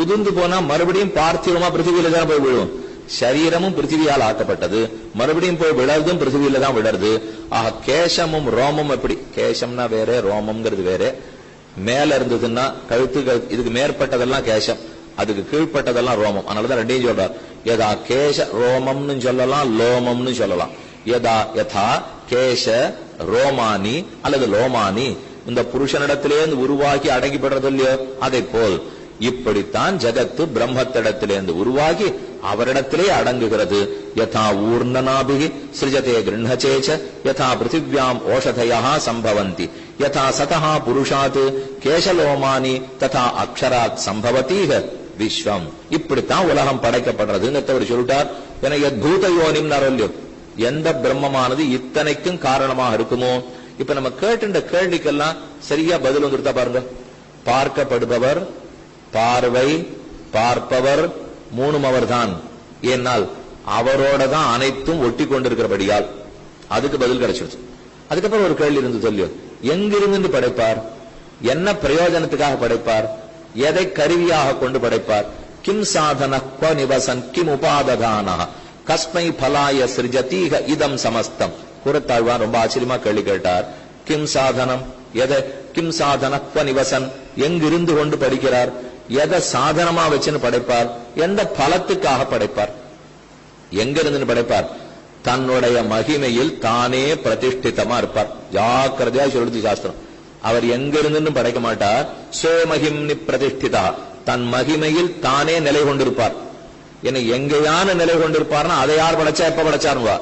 உதிர்ந்து போனா மறுபடியும் பார்த்திவமா பிருத்திவியில தான் போய் விழுவும். சரீரமும் பிருத்திவியால் ஆக்கப்பட்டது, மறுபடியும் போய் விழறதும் பிருத்திவியில தான் விழறது. ஆக கேசமும் ரோமம் எப்படி? கேசம்னா வேற, ரோமம்ங்கிறது வேற. மேல இருந்ததுன்னா கழுத்துகள், இதுக்கு மேற்பட்டதெல்லாம் கேசம், அதுக்கு கீழ்பட்டதெல்லாம் ரோமம். அதனாலதான் ரெண்டையும் சொல்றார். யதா கேச ரோமம்னு சொல்லலாம், லோமம்னு சொல்லலாம். யதா யதா கேச ரோமானி அல்லது லோமானி, இந்த புருஷனிடத்திலேருந்து உருவாக்கி அடங்கிப்படுறது இல்லையோ, அதை போல் இப்படித்தான் ஜகத்து பிரம்மத்திடத்திலேருந்து உருவாகி அவரிடத்திலே அடங்குகிறது. யதா ஊர்ணநாபிகி சிருஜதே கிருஹ்ணசேச்ச யதா பிருத்திவ்யாம் ஓஷதயா சம்பவந்தி யதா சதஹா புருஷாத் கேசலோமானி ததா அக்ஷராத் சம்பவதீஹ விஸ்வம். இப்படித்தான் உலகம் படைக்கப்படுறதுன்னு அவர் சொல்லிட்டார். என யத்பூத யோனிம் நரல்யோ, எந்த பிரம்மமானது இத்தனைக்கும் காரணமாக இருக்குமோ. இப்ப நம்ம கேட்டுண்ட கேள்விக்கெல்லாம் சரியா பதில் வந்துருத்தா பாருங்க. பார்க்கப்படுபவர், பார்வை, பார்ப்பவர் மூணும் அவர் தான். ஏனால் அவரோட தான் அனைத்தும் ஒட்டி கொண்டிருக்கிறபடியால் அதுக்கு பதில் கிடைச்சிருச்சு. அதுக்கப்புறம் ஒரு கேள்வி இருந்து சொல்லியோ, எங்கிருந்து படைப்பார், என்ன பிரயோஜனத்துக்காக படைப்பார், எதை கருவியாக கொண்டு படைப்பார், கிம் சாதன க்வ நிவசன் கிம் உபாததான கஸ்மை பலாய சிருஜதீக இதம் சமஸ்தம். கூறத்தாழ்வான் ரொம்ப ஆச்சரியமா கேள்வி கேட்டார். கிம் சாதனம், எதை, கிம் சாதன க்வ நிவசன், எங்கிருந்து கொண்டு படிக்கிறார், எதை சாதனமா வச்சுன்னு படைப்பார், எந்த பலத்துக்காக படைப்பார், எங்கிருந்து படைப்பார், தன்னுடைய மகிமையில் தானே பிரதிஷ்டிதமா இருப்பார். ஜாக்கிரதையா சொல்லுது சாஸ்திரம். அவர் எங்கிருந்து படைக்க மாட்டார். சோமகிம்னி பிரதிஷ்டிதா, தன் மகிமையில் தானே நிலை கொண்டிருப்பார். என்ன எங்கேயான நிலை கொண்டிருப்பார்னா அதை யார் படைச்சா எப்ப படைச்சாருவா,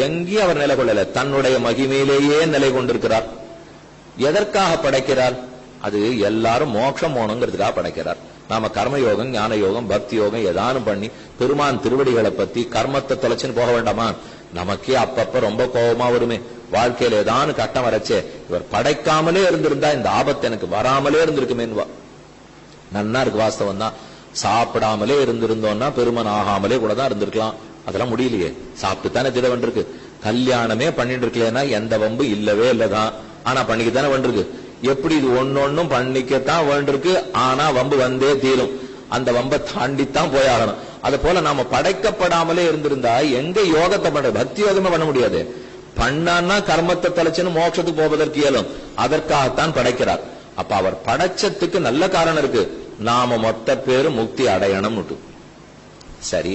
எங்கேயும் அவர் நிலை கொள்ளல, தன்னுடைய மகிமையிலேயே நிலை கொண்டிருக்கிறார். எதற்காக படைக்கிறார், அது எல்லாரும் மோட்சம் போகணுங்கிறதுக்காக படைக்கிறார். நாம கர்மயோகம், ஞான யோகம், பக்தி யோகம் ஏதானும் பண்ணி பெருமான் திருவடிகளை பத்தி கர்மத்தை தொலைச்சுன்னு போக வேண்டாமா. நமக்கே அப்பப்ப ரொம்ப கோபமா வருமே, வாழ்க்கையில ஏதானு கட்டம் வரைச்சே, இவர் படைக்காமலே இருந்திருந்தா இந்த ஆபத்து எனக்கு வராமலே இருந்திருக்குமேன்வா. நன்னா இருக்கு, வாஸ்தவம் தான். சாப்பிடாமலே இருந்திருந்தோம்னா பெருமன் ஆகாமலே கூட தான் இருந்திருக்கலாம். அதெல்லாம் முடியலையே, சாப்பிட்டு தானே திட வேண்டியிருக்கு. கல்யாணமே பண்ணிட்டு இருக்கலன்னா எந்த வம்பு இல்லவே இல்லதான், ஆனா பண்ணிக்கத்தானே வேண்டியிருக்கு. எப்படி இது ஒன்னொன்னும் பண்ணிக்கத்தான் வேண்டிருக்கு. ஆனா வம்பு வந்தே தீரும். அந்த வம்பை தாண்டித்தான் போயாகணும். அது போல நாம படைக்கப்படாமலே இருந்திருந்தா எங்க யோகத்தை பண்ற, பக்தி யோகமே பண்ண முடியாது. பண்ணான்னா கர்மத்தை தலைச்சுன்னு மோட்சத்துக்கு போவதற்கு இயலும். அதற்காகத்தான் படைக்கிறார். அப்ப அவர் படைச்சத்துக்கு நல்ல காரணம் இருக்கு. நாம மொத்த பேரு முக்தி அடையணும். சரி,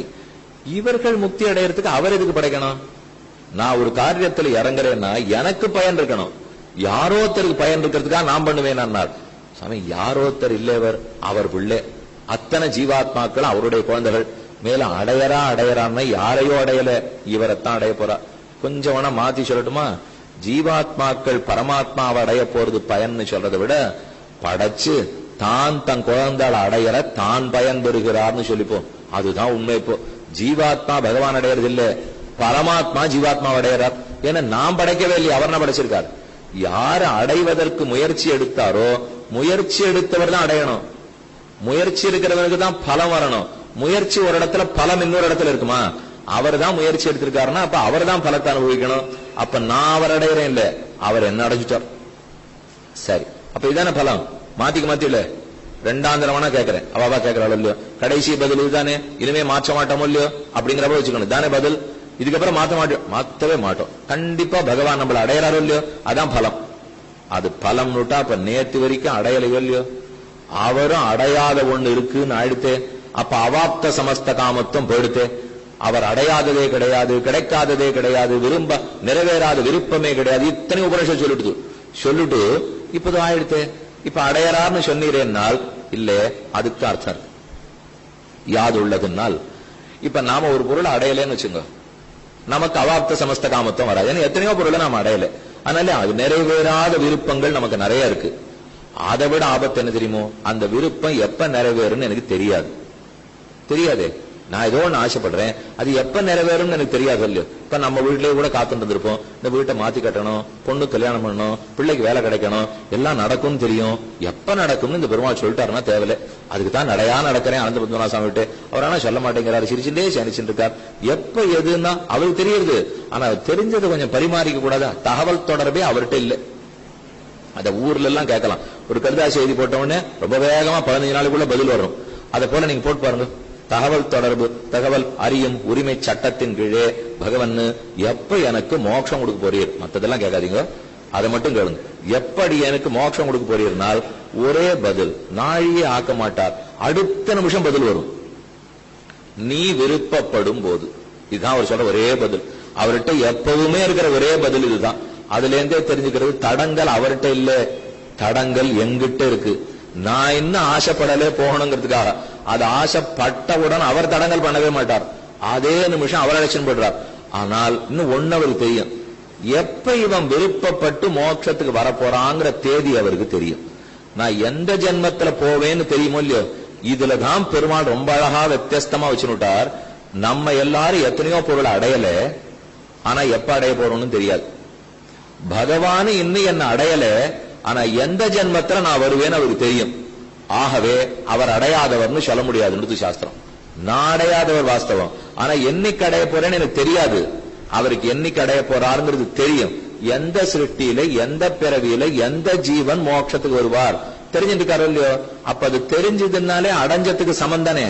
இவர்கள் முக்தி அடையறதுக்கு அவர் எதுக்கு படைக்கணும்? நான் ஒரு காரியத்துல இறங்குறேன்னா எனக்கு பயன் இருக்கணும். யாரோத்தருக்கு பயன் இருக்கிறதுக்காக நான் பண்ணுவேன். சாமி, யாரோத்தர் இல்லையவர், அவர் பிள்ளை. அத்தனை ஜீவாத்மாக்கள் அவருடைய குழந்தைகள். மேல அடையறான்னா யாரையோ அடையல, இவரைத்தான் அடைய போறா. கொஞ்சம் வேணா மாத்தி சொல்லட்டுமா? ஜீவாத்மாக்கள் பரமாத்மாவை அடைய போறது பயன்னு சொல்றதை விட படைச்சு தான் தன் குழந்தைகளை அடையற தான் பயன் பெறுகிறார்னு சொல்லிப்போம். அதுதான் உண்மை. இப்போ ஜீவாத்மா பகவான் அடையறது இல்ல, பரமாத்மா ஜீவாத்மா அடையறார். ஏன்னா நாம் படைக்கவே இல்லையே, அவர் படைச்சிருக்கார். யாரு அடைவதற்கு முயற்சி எடுத்தாரோ முயற்சி எடுத்தவர் தான் அடையணும். முயற்சி இருக்கிறவனுக்கு தான் பலம் வரணும். முயற்சி ஒரு இடத்துல, பலம் இன்னொரு இடத்துல இருக்குமா? அவர் தான் முயற்சி எடுத்திருக்காருன்னா அப்ப அவர் தான் பலத்தை அனுபவிக்கணும். அப்ப நான் அவர் அடையிறேன் இல்ல, அவர் என்ன அடைஞ்சிட்டார். சரி, அப்ப இதான பலம். மாத்தி இல்ல, ரெண்டாம் தரவனா கேட்கிறேன். அவாவா கேட்கிறாள் இல்லையோ, கடைசி பதில் இதுதானே, இனிமே மாற்ற மாட்டோமோ இல்லையோ அப்படிங்கிறப்ப வச்சுக்கணும். தானே பதில். இதுக்கப்புறம் மாத்தவே மாட்டோம். கண்டிப்பா பகவான் நம்மள அடையறாரோ இல்லையோ, அதான் பலம். அது பலம் நூட்டா அப்ப நேத்து வரைக்கும் அடையலையோ இல்லையோ, அவரும் அடையாத ஒண்ணு இருக்குன்னு ஆயிடுத்தே. அப்ப அவாப்த சமஸ்த காமத்துவம் போயிடுத்தே. அவர் அடையாததே கிடையாது, கிடைக்காததே கிடையாது, விரும்ப நிறைவேறாத விருப்பமே கிடையாது. இத்தனை உபநிஷம் சொல்லிட்டு இப்போது ஆயிடுத்தே. இப்ப அடையறார்னு சொன்னீரேன்னால் இல்ல, அதுக்கு அர்த்தம் யாது உள்ளதுனால். இப்ப நாம ஒரு பொருள் அடையலன்னு வச்சுங்க, நமக்கு அவாப்த சமஸ்த காமத்துவம் வராது. ஏன்னா எத்தனையோ பொருளை நாம அடையல. அதனால அது நிறைவேறாத விருப்பங்கள் நமக்கு நிறைய இருக்கு. அதை விட ஆபத்து என்ன தெரியுமோ, அந்த விருப்பம் எப்ப நிறைவேறும்னு எனக்கு தெரியாதே. நான் ஏதோ ஒன்று ஆசைப்படுறேன், அது எப்ப நிறைவேறும் எனக்கு தெரியாது இல்லையோ. இப்ப நம்ம வீட்டிலேயே கூட காத்துட்டு இருப்போம், இந்த வீட்டை மாத்தி கட்டணும், பொண்ணு கல்யாணம் பண்ணணும், பிள்ளைக்கு வேலை கிடைக்கணும், எல்லாம் நடக்கும்னு தெரியும். எப்ப நடக்கும்னு இந்த பெருமாள் சொல்லிட்டாருன்னா தேவையில்லை. அதுக்கு தான் நடக்கிறேன் அனந்த பத்மநாபசாமி விட்டு. அவர் ஆனா சொல்ல மாட்டேங்கிறாரு, சிரிச்சுட்டே சனிச்சுட்டு இருக்கார். எப்ப எதுன்னா அவருக்கு தெரியுது. ஆனா தெரிஞ்சதை கொஞ்சம் பரிமாறிக்க கூடாதா? தகவல் தொடர்பே அவர்கிட்ட இல்லை. அத ஊர்ல எல்லாம் கேட்கலாம். ஒரு கடிதாசி எழுதி போட்ட உடனே ரொம்ப வேகமா 15 நாளுக்குள்ள பதில் வரும். அதை போல நீங்க போட்டு பாருங்க. தகவல் தொடர்பு, தகவல் அறியும் உரிமை சட்டத்தின் கீழே பகவான் எப்ப எனக்கு மோட்சம் கொடுக்க போறீர், மற்றதெல்லாம் கேட்காதீங்க, அதை மட்டும் கேளுங்க. எப்படி எனக்கு மோட்சம் கொடுக்க போறீர்னால் ஒரே பதில், நாழியே ஆக்க மாட்டார், அடுத்த நிமிஷம் பதில் வரும். நீ விருப்பப்படும் போது. இதுதான் அவர் சொல்ற ஒரே பதில். அவர்கிட்ட எப்பவுமே இருக்கிற ஒரே பதில் இதுதான். அதுல இருந்தே தெரிஞ்சுக்கிறது, தடங்கள் அவர்கிட்ட இல்ல, தடங்கள் எங்கிட்ட இருக்கு. நான் இன்னும் ஆசைப்படலே போகணுங்கிறதுக்காக, அது ஆசைப்பட்டவுடன் அவர் தடங்கள் பண்ணவே மாட்டார். அதே நிமிஷம் அவர் அலட்சியம் பண்றார். ஆனால் இன்னும் ஒன்னு அவருக்கு தெரியும், எப்ப இவன் விருப்பப்பட்டு மோட்சத்துக்கு வரப்போறாங்கிற தேதி அவருக்கு தெரியும். நான் எந்த ஜென்மத்துல போவேன்னு தெரியுமோ இல்லையோ. இதுலதான் பெருமாள் ரொம்ப அழகா வித்தியஸ்தமா வச்சுட்டார். நம்ம எல்லாரும் எத்தனையோ பொருளை அடையல, ஆனா எப்ப அடைய போறோம்னு தெரியாது. பகவான் இன்னும் என்ன அடையல, ஆனா எந்த ஜென்மத்துல நான் வருவேன்னு அவருக்கு தெரியும். ஆகவே அவர் அடையாதவர்னு சொல்ல முடியாதுன்னு சாஸ்திரம். நான் அடையாதவர் வாஸ்தவம், ஆனா என்னைக்கு அடைய போறேன்னு எனக்கு தெரியாது. அவருக்கு என்னைக்கு அடைய போறாருங்கிறது தெரியும். எந்த சிருஷ்டியில, எந்த பிறவியில, எந்த ஜீவன் மோட்சத்துக்கு வருவார் தெரிஞ்சுட்டு இல்லையோ. அப்ப அது தெரிஞ்சதுனாலே அடைஞ்சதுக்கு சம்பந்தனே.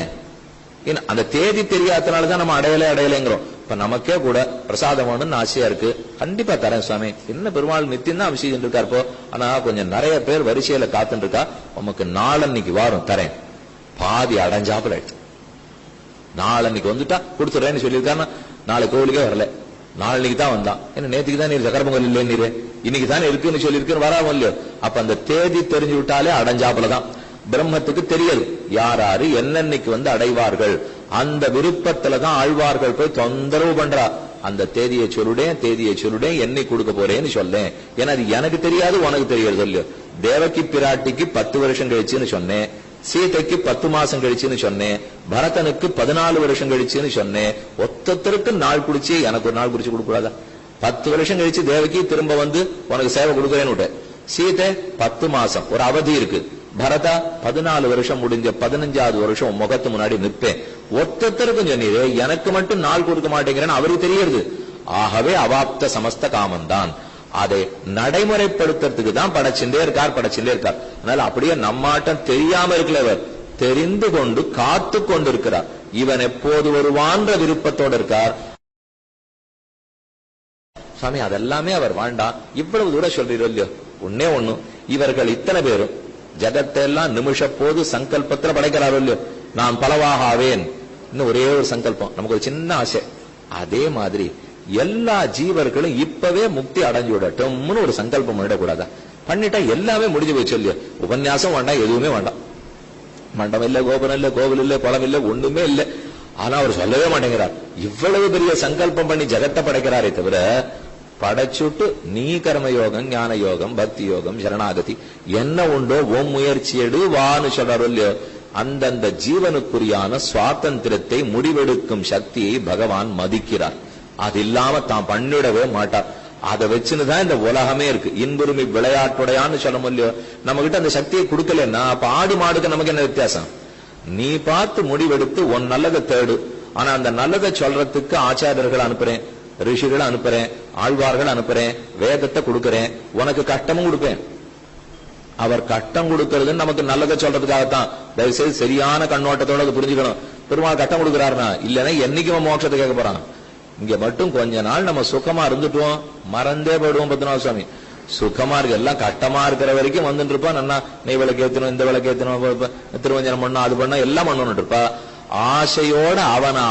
அந்த தேதி தெரியாதனாலதான் நம்ம அடையலைங்கிறோம். இப்ப நமக்கே கூட பிரசாதம் வேணும்னு ஆசையா இருக்கு, கண்டிப்பா தரேன் சுவாமி. என்ன பெருமாள் நித்தியம் தான் அபிஷேகம் இருக்காருப்போ, ஆனா கொஞ்சம் நிறைய பேர் வரிசையில காத்துட்டு இருக்கா, உமக்கு நாளன்னைக்கு வாரம் தரேன். பாதி அடைஞ்சாப்புல நாளன்னைக்கு வந்துட்டா கொடுத்துறேன்னு சொல்லியிருக்காருன்னா நாளை கோவிலுக்கே வரல, நாளைக்கு தான் வந்தான். ஏன்னா நேற்றுக்கு தான் நீர் சக்கர பொங்கல் இல்லை, நீரு இன்னைக்கு தானே இருக்குன்னு சொல்லியிருக்குன்னு வராம இல்லையோ. அப்ப அந்த தேதி தெரிஞ்சு விட்டாலே அடைஞ்சாப்புலதான். பிரம்மத்துக்கு தெரியாது யாராரு என்னன்னைக்கு வந்து அடைவார்கள். அந்த விருப்பத்துலதான் ஆழ்வார்கள் போய் தொந்தரவு பண்றா. அந்த தேதியை சொல்லுடேன் என்னை கொடுக்க போறேன்னு சொல்லேன். ஏன்னா அது எனக்கு தெரியாது, உனக்கு தெரியாது இல்லையோ. தேவகி பிராட்டிக்கு 10 வருஷம் கழிச்சுன்னு சொன்னேன், சீதைக்கு 10 மாசம் கழிச்சுன்னு சொன்னேன், பரதனுக்கு 14 வருஷம் கழிச்சுன்னு சொன்னேன். ஒத்தருக்கு நாள் குடிச்சு எனக்கு ஒரு நாள் குடிச்சு கொடுக்கூடாதா? 10 வருஷம் கழிச்சு தேவகி திரும்ப வந்து உனக்கு சேவை கொடுக்குறேன்னு. சீதை 10 மாசம் ஒரு அவதி இருக்கு. பரதா 14 வருஷம் முடிஞ்ச 15வது வருஷம் முகத்து முன்னாடி நிற்பேன். ஒத்தருக்கும் சொன்னீரே, எனக்கு மட்டும் நாள் கொடுக்க மாட்டேங்கிறேன்னு அவருக்கு தெரியுது. ஆகவே அவாப்த சமஸ்த காமந்தான். அதை நடைமுறைப்படுத்துறதுக்கு தான் படைச்சுட்டே இருக்கார். அதனால அப்படியே நம்மாட்டம் தெரியாம இருக்கலவர், தெரிந்து கொண்டு காத்து கொண்டு இருக்கிறார். இவன் எப்போது வருவான்ற விருப்பத்தோடு இருக்கார். சுவாமி அதெல்லாமே அவர் வேண்டாம், இவ்வளவு தூரம் சொல்றீரோ இல்லையோ, ஒன்னே ஒண்ணு, இவர்கள் இத்தனை பேரும் ஜகத்தெல்லாம் நிமிஷ போது சங்கல்பத்துல படைக்கிறாரோ இல்லையோ, நான் பலவாக ஆவேன், இன்னும் ஒரே ஒரு சங்கல்பம், நமக்கு ஒரு சின்ன ஆசை. அதே மாதிரி எல்லா ஜீவர்களும் இப்பவே முக்தி அடைஞ்சு விடட்டும்னு ஒரு சங்கல்பம் பண்ணிடக்கூடாதா? பண்ணிட்டா எல்லாமே முடிஞ்சு போய் சொல்லியோ. உபன்யாசம் வேண்டாம், எதுவுமே வேண்டாம், மண்டபம் இல்ல, கோபுரம் இல்ல, கோவில் இல்ல, குளம் இல்ல, ஒண்ணுமே இல்ல. ஆனா அவர் சொல்லவே மாட்டேங்கிறார். இவ்வளவு பெரிய சங்கல்பம் பண்ணி ஜகத்தை படைக்கிறாரே தவிர, படைச்சுட்டு நீ கர்மயோகம், ஞான யோகம், பக்தி யோகம், சரணாகதி என்ன உண்டோ ஓம் முயற்சி எடு வான்னு சொல்றாரோ இல்லையோ, அந்தந்த ஜீவனுக்குரியான சுவாதந்திரத்தை முடிவெடுக்கும் சக்தியை பகவான் மதிக்கிறார். அது இல்லாம தான் பண்ணிடவே மாட்டார். அதை வச்சுன்னுதான் இந்த உலகமே இருக்கு. இன்புரிமை விளையாட்டுடையான்னு சொல்ல முடியும். நம்ம கிட்ட அந்த சக்தியை கொடுக்கலன்னா அப்ப ஆடு மாடுக்கு நமக்கு என்ன வித்தியாசம்? நீ பார்த்து முடிவெடுத்து உன் நல்லதை தேடு. ஆனா அந்த நல்லதை சொல்றதுக்கு ஆச்சாரியர்கள் அனுப்புறேன், ரிஷிகளை அனுப்புறேன், ஆழ்வார்கள் அனுப்புறேன், வேதத்தை கொடுக்கறேன், உனக்கு கஷ்டமும் கொடுப்பேன். அவர் கஷ்டம் கொடுக்கறது நமக்கு நல்லதை சொல்றதுக்காகத்தான். தயவுசெய்து சரியான கண்ணோட்டத்தோட புரிஞ்சுக்கணும். பெருமாள் கஷ்டம் கொடுக்கிறாருன்னா இல்லைன்னா என்னைக்கு மோட்சத்தை கேட்க போறான். இங்க மட்டும் கொஞ்ச நாள் நம்ம சுகமா இருந்துட்டோம், மறந்தே போயிடுவோம். பத்மநாப சுவாமி சுகமா இருக்கு, எல்லாம் கஷ்டமா இருக்கிற வரைக்கும் வந்துட்டு இருப்பான். நன்னா நெய் விளக்கு ஏத்தணும், இந்த விளக்கு ஏத்தணும், திருவஞ்சனம் பண்ணணும், அது பண்ண எல்லாம் பண்ணணும் இருப்பா. ஆசையோட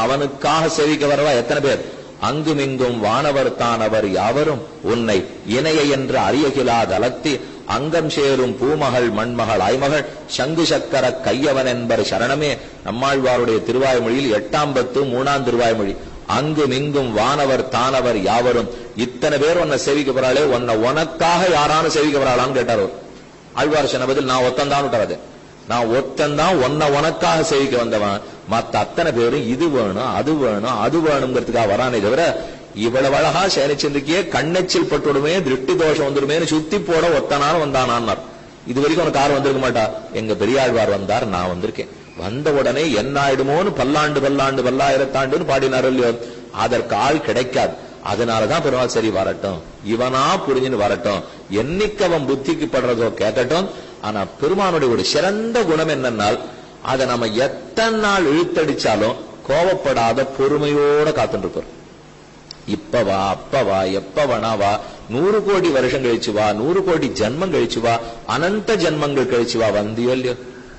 அவனுக்காக சேவிக்க வரவா எத்தனை பேர்? அங்குமிங்கும் வானவர் தானவர் யாவரும் உன்னை இணைய என்று அறியகிலா தலத்தி அங்கம் சேரும் பூமகள் மண்மகள் ஆய்மகள் சங்கு சக்கர கையவன் என்பர் சரணமே. நம்மாழ்வாருடைய திருவாய்மொழியில் 8 திருவாய்மொழி. அங்குமிங்கும் வானவர் தானவர் யாவரும், இத்தனை பேர் உன்னை சேவிக்க போறாளே, உன்னை உனக்காக யாரானு சேவிக்க போறாளான்னு கேட்டாரோ. ஆழ்வார் சொன்ன பதில் நான் ஒத்தந்தான் விட்டாரு. நான் ஒத்தந்தான் உன்னை உனக்காக சேவிக்க வந்தவன். மத்த அத்தனை பேரும் இது வேணும் அது வேணும் அது வேணுங்கிறதுக்காக வரானே தவிர, இவ்வளவு அழகா சேனிச்சிருக்கே கண்ணெச்சில் பட்டுடுமே திருஷ்டி தோஷம் வந்துடுமே சுத்தி போட ஒத்தனாலும் வந்தானான்னார். இது வரைக்கும் உனக்கு யாரும் வந்திருக்க மாட்டா. எங்க பெரியாழ்வார் வந்தார், நான் வந்திருக்கேன். வந்த உடனே என்ன ஆயிடுமோன்னு பல்லாண்டு பல்லாயிரத்தாண்டுன்னு பாடினார் இல்லையோ, அதற்கு ஆள் கிடைக்காது. அதனாலதான் பெருமாள் சரி வரட்டும், இவனா புரிஞ்சுன்னு வரட்டும், என்னைக்கு அவன் புத்திக்கு படுறதோ கேட்கட்டும். ஆனா பெருமானுடைய ஒரு சிறந்த குணம் என்னன்னால், அதை நம்ம எத்தனை நாள் இழுத்தடிச்சாலும் கோபப்படாத பொறுமையோட காத்துட்டு இருப்பார். இப்பவா அப்பவா எப்பவனாவா 100 கோடி வருஷம் கழிச்சு வா, 100 கோடி ஜன்மம் கழிச்சு வா, அனந்த ஜன்மங்கள் கழிச்சு வா, வந்தியோ இல்லையோ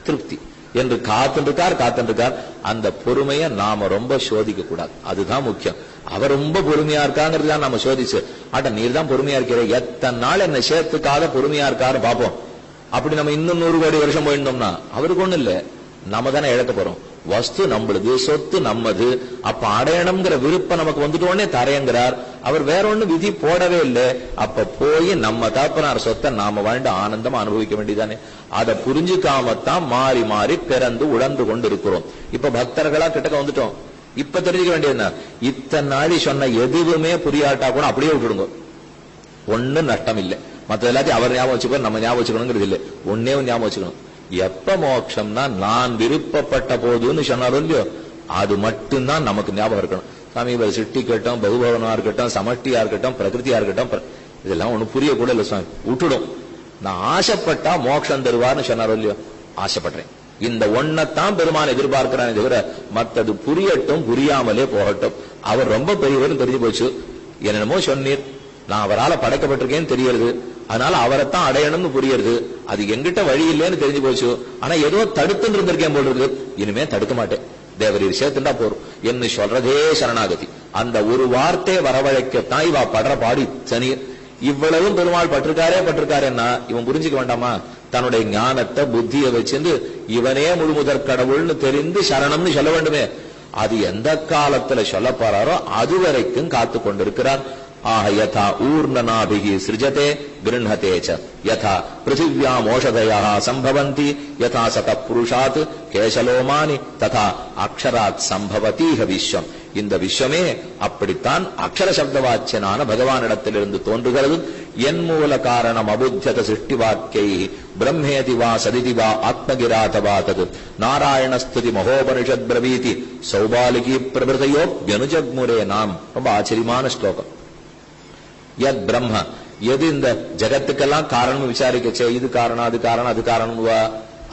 திருப்தி என்று காத்துருக்கார். அந்த பொறுமையை நாம ரொம்ப சோதிக்க கூடாது, அதுதான் முக்கியம். அவர் ரொம்ப பொறுமையா இருக்காங்கிறதுதான் நம்ம சோதிச்சு, ஆட்ட நீர் தான் பொறுமையா இருக்கிற, எத்தனை நாள் என்ன சேர்த்துக்காத பொறுமையா இருக்காரு பாப்போம். அப்படி நம்ம இன்னும் 100 கோடி வருஷம் போயிருந்தோம்னா அவருக்கு ஒண்ணு இல்ல, நம்ம தானே இழக்க போறோம். வஸ்து நம்மளுது, சொத்து நம்மது. அப்ப அடையணுங்கிற விருப்பம் நமக்கு வந்துட்டோடனே தரையங்கிறார். அவர் வேற ஒண்ணு விதி போடவே இல்லை. அப்ப போய் நம்ம தாப்பனார் சொத்தை நாம வாழ்ந்து ஆனந்தமா அனுபவிக்க வேண்டியதானே. அதை புரிஞ்சுக்காமத்தான் மாறி மாறி பிறந்து உழந்து கொண்டு இருக்கிறோம். இப்ப பக்தர்களா கிட்டக்க வந்துட்டோம். இப்ப தெரிஞ்சுக்க வேண்டியது, இத்தனை நாளி சொன்ன எதுவுமே புரியாட்டா கூட அப்படியே விட்டுடுங்க, ஒண்ணு நஷ்டம் இல்லை. மற்ற எல்லாத்தையும் அவர் ஞாபகம் வச்சுக்கோ, நம்ம ஞாபகம் வச்சுக்கணுங்கிறது இல்லை. ஒன்னே ஞாபகம் வச்சுக்கணும், எப்ப மோட்சம்னா நான் விருப்பப்பட்ட போதுன்னு சொன்னாரோ இல்லையோ, அது மட்டும்தான் நமக்கு ஞாபகம் இருக்கணும். சாமி சிட்டி இருக்கட்டும், பகுபவனா இருக்கட்டும், சமஷ்டியா இருக்கட்டும், பிரகிருதியா இருக்கட்டும், இதெல்லாம் ஒண்ணு புரிய கூட இல்லை சுவாமி, விட்டுடும். நான் ஆசைப்பட்டா மோட்சம் தருவார்னு சொன்னாரோ இல்லையோ, ஆசைப்படுறேன். இந்த ஒன்னத்தான் பெருமான் எதிர்பார்க்கிறானே தவிர மற்றது புரியட்டும் புரியாமலே போகட்டும். அவர் ரொம்ப பெரியவர் தெரிஞ்சு போச்சு. என்னென்னமோ சொன்னீர், நான் அவரால் படைக்கப்பட்டிருக்கேன்னு தெரியறது, அதனால அவரைத்தான் அடையணும்னு புரியுது. அது எங்கிட்ட வழி இல்லைன்னு தெரிஞ்சு போச்சு. ஆனா ஏதோ தடுத்துன்னு இருந்திருக்கேன் போல் இருக்கு, இனிமே தடுக்க மாட்டேன், தேவரீர் சேர்த்துட்டா போறோம் என்ன சொல்றதே சரணாகதி. அந்த ஒரு வார்த்தை வரவழைக்கத்தான் இவா படுற பாடி சனி. இவ்வளவும் பெருமாள் பட்டிருக்காருன்னா இவன் புரிஞ்சுக்க வேண்டாமா? தன்னுடைய ஞானத்தை புத்தியை வச்சிருந்து இவனே முழுமுதற் கடவுள்னு தெரிந்து சரணம்னு சொல்ல வேண்டுமே. அது எந்த காலத்துல சொல்ல போறாரோ அது வரைக்கும் காத்து கொண்டிருக்கிறார். ஆஹ யதா ஊர்ணநாபிகி சிருஜதே கிருஹதே ச யதா பிருத்திவ்யாம் ஓஷதயா சம்பவந்தி யதா சத புருஷாத் கேசலோமானி ததா அக்ஷராத் சம்பவதீஹ விஸ்வம். இந்த விஸ்வமே அப்படித்தான் அக்ஷர சப்தவாச்சியனான பகவானிடத்திலிருந்து தோன்றுகிறது. என் மூல காரணம் அபுத்தியத சிருஷ்டி வாக்கியை பிரம்மேதி வா சதிதி வா ஆத்மகிராதவா தது நாராயணஸ்துதி மகோபனிஷத் பிரவீதி சௌபாலிகி பிரபிருதையோப்யனுஜக்முரே நாம். ரொம்ப ஆச்சரியமான ஸ்லோகம். யத் பிரம்ம எது இந்த ஜகத்துக்கெல்லாம் காரணம் விசாரிக்கச்சே இது காரணம் அது காரணம் அது காரணம்வா?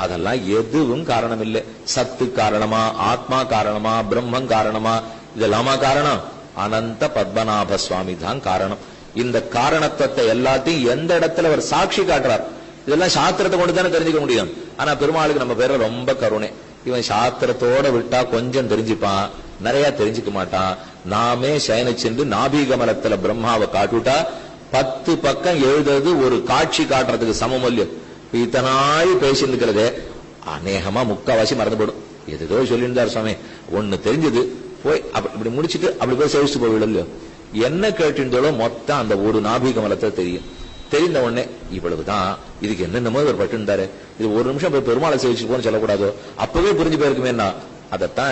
அதெல்லாம் எதுவும் காரணம் இல்லை. சத்து காரணமா, ஆத்மா காரணமா, பிரம்மம் காரணமா? இதெல்லாமா காரணம்? அனந்த பத்மநாப சுவாமி தான் காரணம். இந்த காரணத்துவத்தை எல்லாத்தையும் எந்த இடத்துல அவர் சாட்சி காட்டுறார். இதெல்லாம் சாஸ்திரத்தை கொண்டு தானே தெரிஞ்சுக்க முடியும். ஆனா பெருமாளுக்கு நம்ம பேர ரொம்ப கருணை. இவன் சாஸ்திரத்தோட விட்டா கொஞ்சம் தெரிஞ்சுப்பான், நிறைய தெரிஞ்சுக்க மாட்டான். நாமே சயனிச்சென்று நாபிகமலத்துல பிரம்மாவை காட்டுட்டா 10 பக்கம் எழுதுறது ஒரு காட்சி காட்டுறதுக்கு சமமல்யம். இத்தனாய் பேசிருக்கிறதே அநேகமா முக்காவாசி மறந்து போடும். எதோ சொல்லியிருந்தார் சுவாமி, ஒண்ணு தெரிஞ்சது போய் இப்படி முடிச்சுட்டு அப்படி போய் சேவிச்சு போயிடலையோ. என்ன கேட்டிருந்தோ மொத்தம் அந்த ஒரு நாபிகமலத்தை தெரியும். தெரிந்த உடனே இவ்வளவுதான், இதுக்கு என்னென்னமோ இவர் பட்டு, இது ஒரு நிமிஷம் போய் பெருமாளை சேவிச்சு போன்னு சொல்லக்கூடாதோ, அப்பவே புரிஞ்சு போயிருக்குமேனா. அதைத்தான்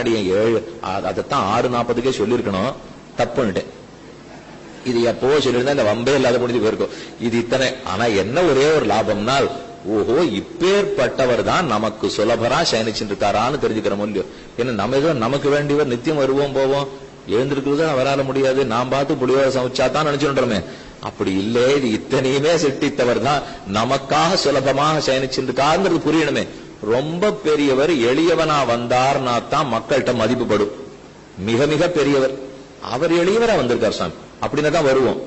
அதைத்தான் 6:40 சொல்லியிருக்கணும், தப்புன்னுட்டேன். இது எப்போ சொல்லியிருந்தா இந்த வம்பே இல்லாத முடிஞ்சு போயிருக்கும். இது இத்தனை. ஆனா என்ன ஒரே ஒரு லாபம்னால், ஓஹோ இப்பேற்பட்டவர் தான் நமக்கு சுலபரா சயனிச்சுட்டு இருக்காரான்னு தெரிஞ்சுக்கிறோம் இல்லையோ. ஏன்னா நம்ம நமக்கு வேண்டியவர் நித்தியம் வருவோம் போவோம், எழுந்திருக்கிறது வரால முடியாது, நாம் பார்த்து புளியோர சமைச்சாதான் நினைச்சுன்றோமே. அப்படி இல்லை, இது இத்தனையுமே சிருஷ்டித்தவர் தான் நமக்காக சுலபமாக சயனிச்சுருக்காருங்கிறது புரியணுமே. ரொம்ப பெரியவர் எளியவனா வந்தார்னா தான் மக்கள்கிட்ட மதிப்பு படும். மிக மிக பெரியவர் அவர் எளியவரா வந்திருக்கார் சாமி அப்படின்னா தான் வருவோம்.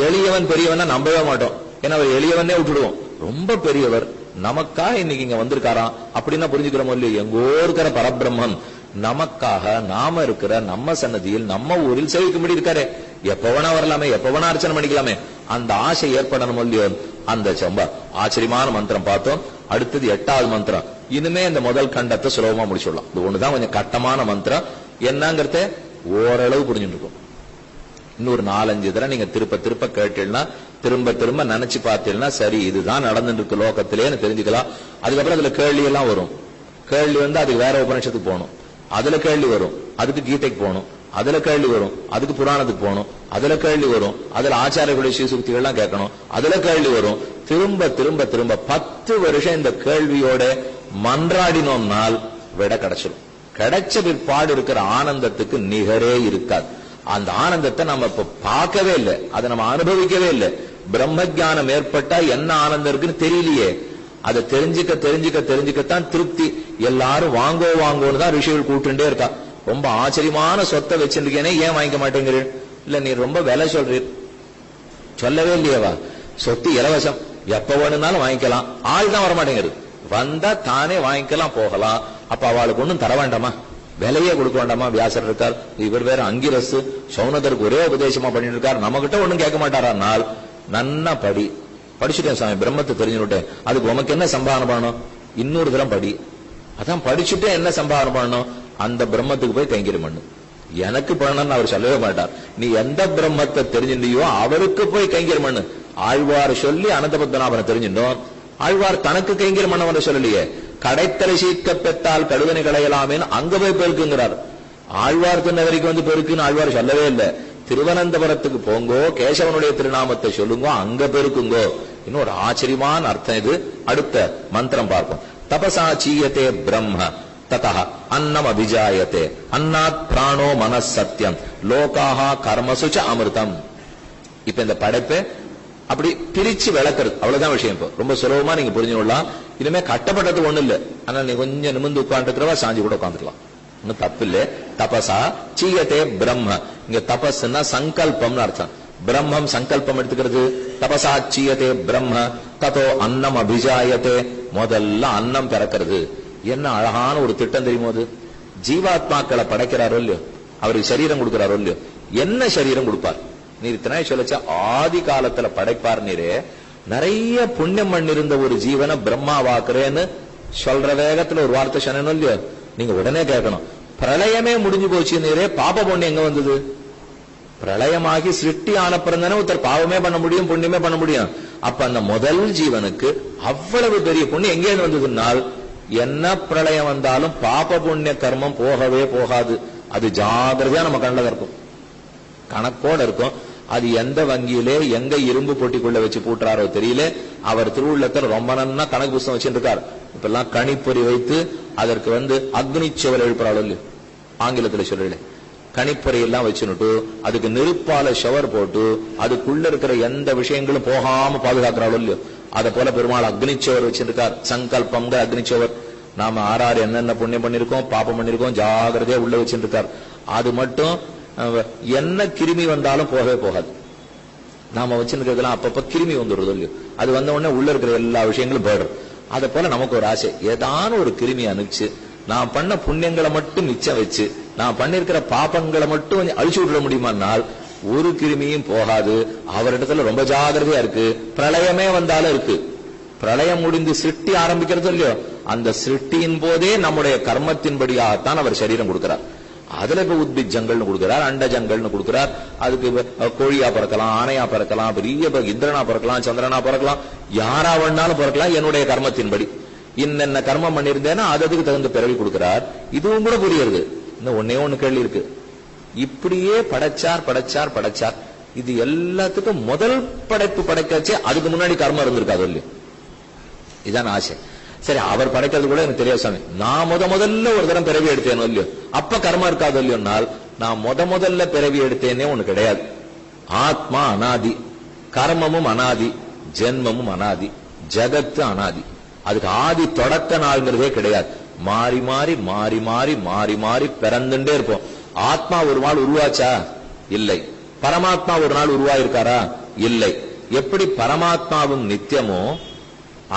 எளியவன் பெரியவனா நம்பவே மாட்டோம், ஏன்னா அவர் எளியவனே விட்டுடுவோம். ரொம்ப பெரியவர் நமக்காக இன்னைக்கு இங்க வந்திருக்காராம் அப்படின்னா புரிஞ்சுக்கிறோமோ இல்லையோ. எங்கோ இருக்கிற பரபிரம்மன் நமக்காக நாம இருக்கிற நம்ம சன்னதியில் நம்ம ஊரில் சேவிக்கும்படி இருக்காரு. எப்ப வேணா வரலாமே, எப்ப வேணா அர்ச்சனை பண்ணிக்கலாமே, அந்த ஆசை ஏற்படணும் இல்லையோ. அந்த ரொம்ப ஆச்சரியமான மந்திரம் பார்த்தோம். அடுத்தது 8வது மந்திரம். இனிமே இந்த முதல் கண்டத்தை சுலபமா முடிச்சுடலாம். இது ஒண்ணுதான் கொஞ்சம் கட்டமான மந்திரம். என்னங்கிறத ஓரளவு புரிஞ்சுட்டு இருக்கும். இன்னொரு 4-5 தடவை நீங்க திருப்ப திருப்ப கேட்டீங்கன்னா, திரும்ப திரும்ப நினைச்சு பார்த்தீங்கன்னா சரி இதுதான் நடந்துட்டு இருக்கு லோகத்திலேன்னு தெரிஞ்சுக்கலாம். அதுக்கப்புறம் அதுல கேள்வி எல்லாம் வரும். கேள்வி வந்து அதுக்கு வேற உபநிஷத்துக்கு போகணும், அதுல கேள்வி வரும், அதுக்கு கீதைக்கு போகணும், அதுல கேள்வி வரும், அதுக்கு புராணத்துக்கு போகணும், அதுல கேள்வி வரும், அதுல ஆச்சாரியர்களுடைய ஸ்ரீசுக்திகள் எல்லாம் கேட்கணும், அதுல கேள்வி வரும். திரும்ப திரும்ப திரும்ப 10 வருஷம் இந்த கேள்வியோட மன்றாடினோம்னால் விட கிடைச்சிடும். கிடைச்ச பிற்பாடு இருக்கிற ஆனந்தத்துக்கு நிகரே இருக்காது. அந்த ஆனந்தத்தை நம்ம இப்ப பார்க்கவே இல்லை, அதை நம்ம அனுபவிக்கவே இல்லை. பிரம்ம ஜானம் ஏற்பட்டா என்ன ஆனந்தம் இருக்குன்னு தெரியலையே. அதை தெரிஞ்சுக்க தெரிஞ்சுக்க தெரிஞ்சுக்கத்தான் திருப்தி. எல்லாரும் வாங்கோ வாங்கோன்னு தான் ரிஷிகள் கூட்டுண்டே இருக்கா. ரொம்ப ஆச்சரியமான சொத்தை வச்சிருக்கேனே, ஏன் வாங்கிக்க மாட்டேங்கிறீர்? இல்ல நீ ரொம்ப விலை சொல்றீர். சொல்லவே இல்லையவா, சொத்து இலவசம், எப்ப வேணும்னாலும் வாங்கிக்கலாம். ஆள் தான் வரமாட்டேங்கிறது. வந்தா தானே வாங்கிக்கலாம் போகலாம். அப்ப அவளுக்கு ஒண்ணும் தர வேண்டாமா, விலையே கொடுக்க வேண்டாமா? வியாசர் இருக்கார், இவர் வேற அங்கிரசு சௌனதருக்கு ஒரே உபதேசமா பண்ணிட்டு இருக்கார், நம்ம கிட்ட ஒண்ணும் கேட்க மாட்டாரா? நாள் நன்னா படிச்சுட்டேன் சாமி, பிரம்மத்தை தெரிஞ்சுட்டேன், அதுக்கு உனக்கு என்ன சம்பாதனை பண்ணணும்? இன்னொரு தரம் படி. அதான் படிச்சுட்டே என்ன சம்பாதனை பண்ணணும்? அந்த பிரம்மத்துக்கு போய் கைங்கரியம் பண்ணு. எனக்கு பண்ணணும்னு அவர் சொல்லவே மாட்டார். நீ எந்த பிரம்மத்தை தெரிஞ்சுட்டியோ அவருக்கு போய் கைங்கரியம் பண்ணு. ஆழ்வார் சொல்லி அனந்த பத்மநாபனை தெரிஞ்சுட்டோம், ஆழ்வார் தனக்கு கைங்கரியம் பண்ணவன சொல்லலையே. கடைத்தலை சீக்க பெற்றால் கடுவனை களையலாமேன்னு அங்க போய் பெருக்குங்கிறார். ஆழ்வார் திருநகரிக்கு வந்து பெருக்குன்னு ஆழ்வார் சொல்லவே இல்லை. திருவனந்தபுரத்துக்கு போங்கோ, கேசவனுடைய திருநாமத்தை சொல்லுங்கோ, அங்க பெருக்குங்கோ. இன்னொரு ஆச்சரியமான அர்த்தம் இது. அடுத்த மந்திரம் பார்ப்போம். தபசா சீயத்தே பிரம்ம ததா அன்னம் அபிஜாயத்தே அன்னாத் பிராணோ மனஸ் சத்தியம் லோகாஹா கர்மசுச்ச அமிர்தம். இப்ப இந்த படைப்பை அப்படி பிரிச்சு விளக்குறது, அவ்வளவுதான் விஷயம். இப்போ ரொம்ப சுலபமா நீங்க புரிஞ்சுக்கலாம். இனிமே கட்டப்பட்டது ஒண்ணு இல்ல. ஆனா நீ கொஞ்சம் நிமிர்ந்து உட்காந்துக்கிறவா சாஞ்சி கூட உட்காந்துக்கலாம், ஒன்னும் தப்பு இல்ல. தபசா சீயத்தே பிரம்ம, இங்க தபஸ்னா சங்கல்பம்னு அர்த்தம். பிரம்மம் சங்கல்பம் எடுத்துக்கிறது. தபசா சீயத்தே பிரம்ம ததோ அன்னம் அபிஜாயத்தே, முதல்ல அன்னம் பிறக்கிறது. என்ன அழகான ஒரு திட்டம் தெரியுமோ அது. ஜீவாத்மாக்களை படைக்கிறாரோ இல்லையோ, அவருக்கு சரீரம் கொடுக்கிறாரோ இல்லையோ. என்ன சரீரம் கொடுப்பார்? நீர் இத்தனை சொல்லச்ச ஆதி காலத்துல படைப்பார். நீரே நிறைய புண்ணியம் பண்ணிருந்த ஒரு ஜீவனை பிரம்மா வாக்குறேன்னு சொல்ற வேகத்துல ஒரு வார்த்தை சொன்னோம் இல்லையோ. நீங்க உடனே கேட்கணும், பிரளயமே முடிஞ்சு போச்சு நீரே, பாப புண்ணியம் எங்க வந்தது? பிரளயமாகி சிருஷ்டி ஆனப்புறம் தானே ஒருத்தர் பாவமே பண்ண முடியும், புண்ணியமே பண்ண முடியும். அப்ப அந்த முதல் ஜீவனுக்கு அவ்வளவு பெரிய புண்ணியம் எங்கே வந்ததுனால், என்ன பிரளயம் வந்தாலும் பாப புண்ணிய கர்மம் போகவே போகாது. அது ஜாகிரதையா நம்ம கண்ணில் இருக்கும், கணக்கோட இருக்கும். அது எந்த வங்கியிலே எங்க இரும்பு பொட்டிக்குள்ள வச்சு பூட்டுறாரோ தெரியல. அவர் திருவுள்ளத்தில் ரொம்ப நன்னா கணக்கு புஸ்தகம் வச்சுருக்கார். இப்ப எல்லாம் கணிப்பொறி வைத்து அதற்கு அக்னி சுவர் எழுப்புறாள், ஆங்கிலத்தில் சொல்லல. கணிப்பொறையெல்லாம் வச்சுனுட்டு அதுக்கு நெருப்பால ஷவர் போட்டு அதுக்குள்ள இருக்கிற எந்த விஷயங்களும் போகாம பாதுகாக்கிறாளோ இல்லையோ, அதை போல பெருமாள் அக்னிச்சவர் வச்சிருக்கார். சங்கல்பம்ங்கிற அக்னிச்சவர். நாம ஆறாறு என்னென்ன புண்ணியம் பண்ணிருக்கோம், பாப்பம் பண்ணிருக்கோம், ஜாகிரதையா உள்ள வச்சிருக்கார். அது மட்டும் என்ன கிருமி வந்தாலும் போகவே போகாது. நாம வச்சிருக்கிறதுலாம் அப்பப்ப கிருமி வந்துடுறது இல்லையோ, அது வந்த உடனே உள்ள இருக்கிற எல்லா விஷயங்களும் போயிடும். அதை போல நமக்கு ஒரு ஆசை, ஏதான ஒரு கிருமி அனுப்பிச்சு நான் பண்ண புண்ணியங்களை மட்டும் மிச்சம் வச்சு நான் பண்ணிருக்கிற பாப்பங்களை மட்டும் கொஞ்சம் அழிச்சு விட முடியுமானால் ஒரு கிருமியும் போகாது. அவரிடத்துல ரொம்ப ஜாகிரதையா இருக்கு. பிரளயமே வந்தாலும் இருக்கு. பிரளயம் முடிந்து சிருஷ்டி ஆரம்பிக்கிறது இல்லையோ, அந்த சிருஷ்டியின் போதே நம்முடைய கர்மத்தின்படியாகத்தான் அவர் சரீரம் கொடுக்கிறார். அதுல இப்ப உத்பிஜங்கள்னு கொடுக்கிறார், அண்டஜங்கள்னு கொடுக்கிறார். அதுக்கு கோழியா பிறக்கலாம், ஆணையா பிறக்கலாம், பெரிய இந்திரனா பிறக்கலாம், சந்திரனா பிறக்கலாம், யாரா வேணாலும் பிறக்கலாம். என்னுடைய கர்மத்தின்படி இன்னென்ன கர்மம் பண்ணிருந்தேன்னா அதுக்கு தகுந்த பிறவி கொடுக்கிறார். இதுவும் கூட புரியுது. இன்னும் ஒன்னே ஒண்ணு கேள்வி இருக்கு. இப்படியே படைச்சார் படைச்சார் படைச்சார். இது எல்லாத்துக்கும் முதல் படைப்பு படைக்காச்சே அதுக்கு முன்னாடி கர்மம் இருந்திருக்காது இல்லையா? இதான் ஆசை. சரி, அவர் படைக்கிறது கூட எனக்கு தெரியாது சாமி. நான் முதல்ல ஒரு தரம் பிறவி எடுத்தேனோ இல்லையோ, அப்ப கர்மம் இருக்காது இல்லையோனால் நான் முதல்ல பிறவி எடுத்தேனே ஒண்ணு கிடையாது. ஆத்மா அனாதி, கர்மமும் அனாதி, ஜென்மமும் அனாதி, ஜகத்து அனாதி. அதுக்கு ஆதி தொடக்க நாள்ங்கிறதே கிடையாது. மாறி மாறி மாறி மாறி மாறி மாறி பிறந்துட்டே இருப்போம். ஆத்மா ஒரு நாள் உருவாச்சா? இல்லை. பரமாத்மா ஒரு நாள் உருவாயிருக்காரா? இல்லை. எப்படி பரமாத்மாவும் நித்தியமோ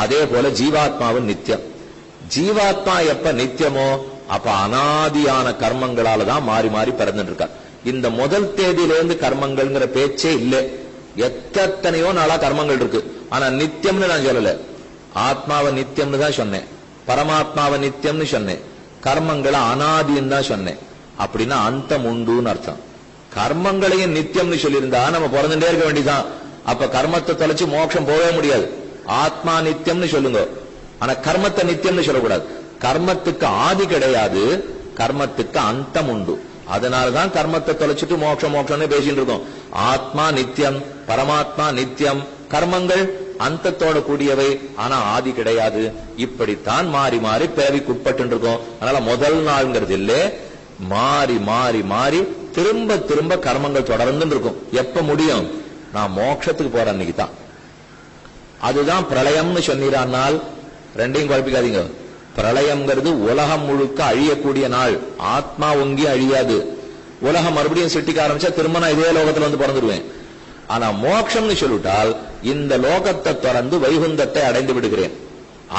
அதே போல ஜீவாத்மாவும் நித்தியம். ஜீவாத்மா எப்ப நித்தியமோ அப்ப அனாதியான கர்மங்களால தான் மாறி மாறி பிறந்துட்டு இருக்கார். இந்த முதல் தேதியிலிருந்து கர்மங்கள்ங்கிற பேச்சே இல்லை. எத்தனையோ நாளா கர்மங்கள் இருக்கு. ஆனா நித்தியம்னு நான் சொல்லல. ஆத்மாவை நித்தியம்னு தான் சொன்னேன், பரமாத்மாவை நித்தியம்னு சொன்னேன், கர்மங்களை அனாதின்னு தான் சொன்னேன். அப்படின்னா அந்தம் உண்டுன்னு அர்த்தம். கர்மங்களையும் நித்தியம்னு சொல்லியிருந்தா நம்ம பிறந்துட்டே இருக்க வேண்டியதான். அப்ப கர்மத்தை தொலைச்சு மோட்சம் போகவே முடியாது. ஆத்மா நித்தியம்னு சொல்லுங்க, ஆனா கர்மத்தை நித்தியம்னு சொல்லக்கூடாது. கர்மத்துக்கு ஆதி கிடையாது, கர்மத்துக்கு அந்தம் உண்டு. அதனாலதான் கர்மத்தை தொலைச்சிட்டு மோட்சம் மோட்சம்னு பேசிட்டு இருக்கோம். ஆத்மா நித்தியம், பரமாத்மா நித்தியம், கர்மங்கள் அந்தத்தோட கூடியவை, ஆனா ஆதி கிடையாது. இப்படித்தான் மாறி மாறி பிறவிக்குட்பட்டு இருக்கோம். அதனால முதல் நாள்ங்கிறது இல்ல, மாறி மாறி மாறி திரும்ப திரும்ப கர்மங்கள் தொடர்ந்து இருக்கும். எப்ப முடியும்? நான் மோட்சத்துக்கு போற அன்னைக்கு தான். அதுதான் பிரளயம்னு சொன்னால் ரெண்டையும் குழப்பிக்காதீங்க. பிரளயம்ங்கிறது உலகம் முழுக்க அழியக்கூடிய நாள். ஆத்மா ஒங்கி அழியாது. உலகம் மறுபடியும் சிட்டிக்க ஆரம்பிச்சா திரும்ப நான் இதே லோகத்துல வந்து பிறந்துடுவேன். ஆனா மோட்சம்னு சொல்லிட்டால் இந்த லோகத்தை திறந்து வைகுந்தத்தை அடைந்து விடுகிறேன்.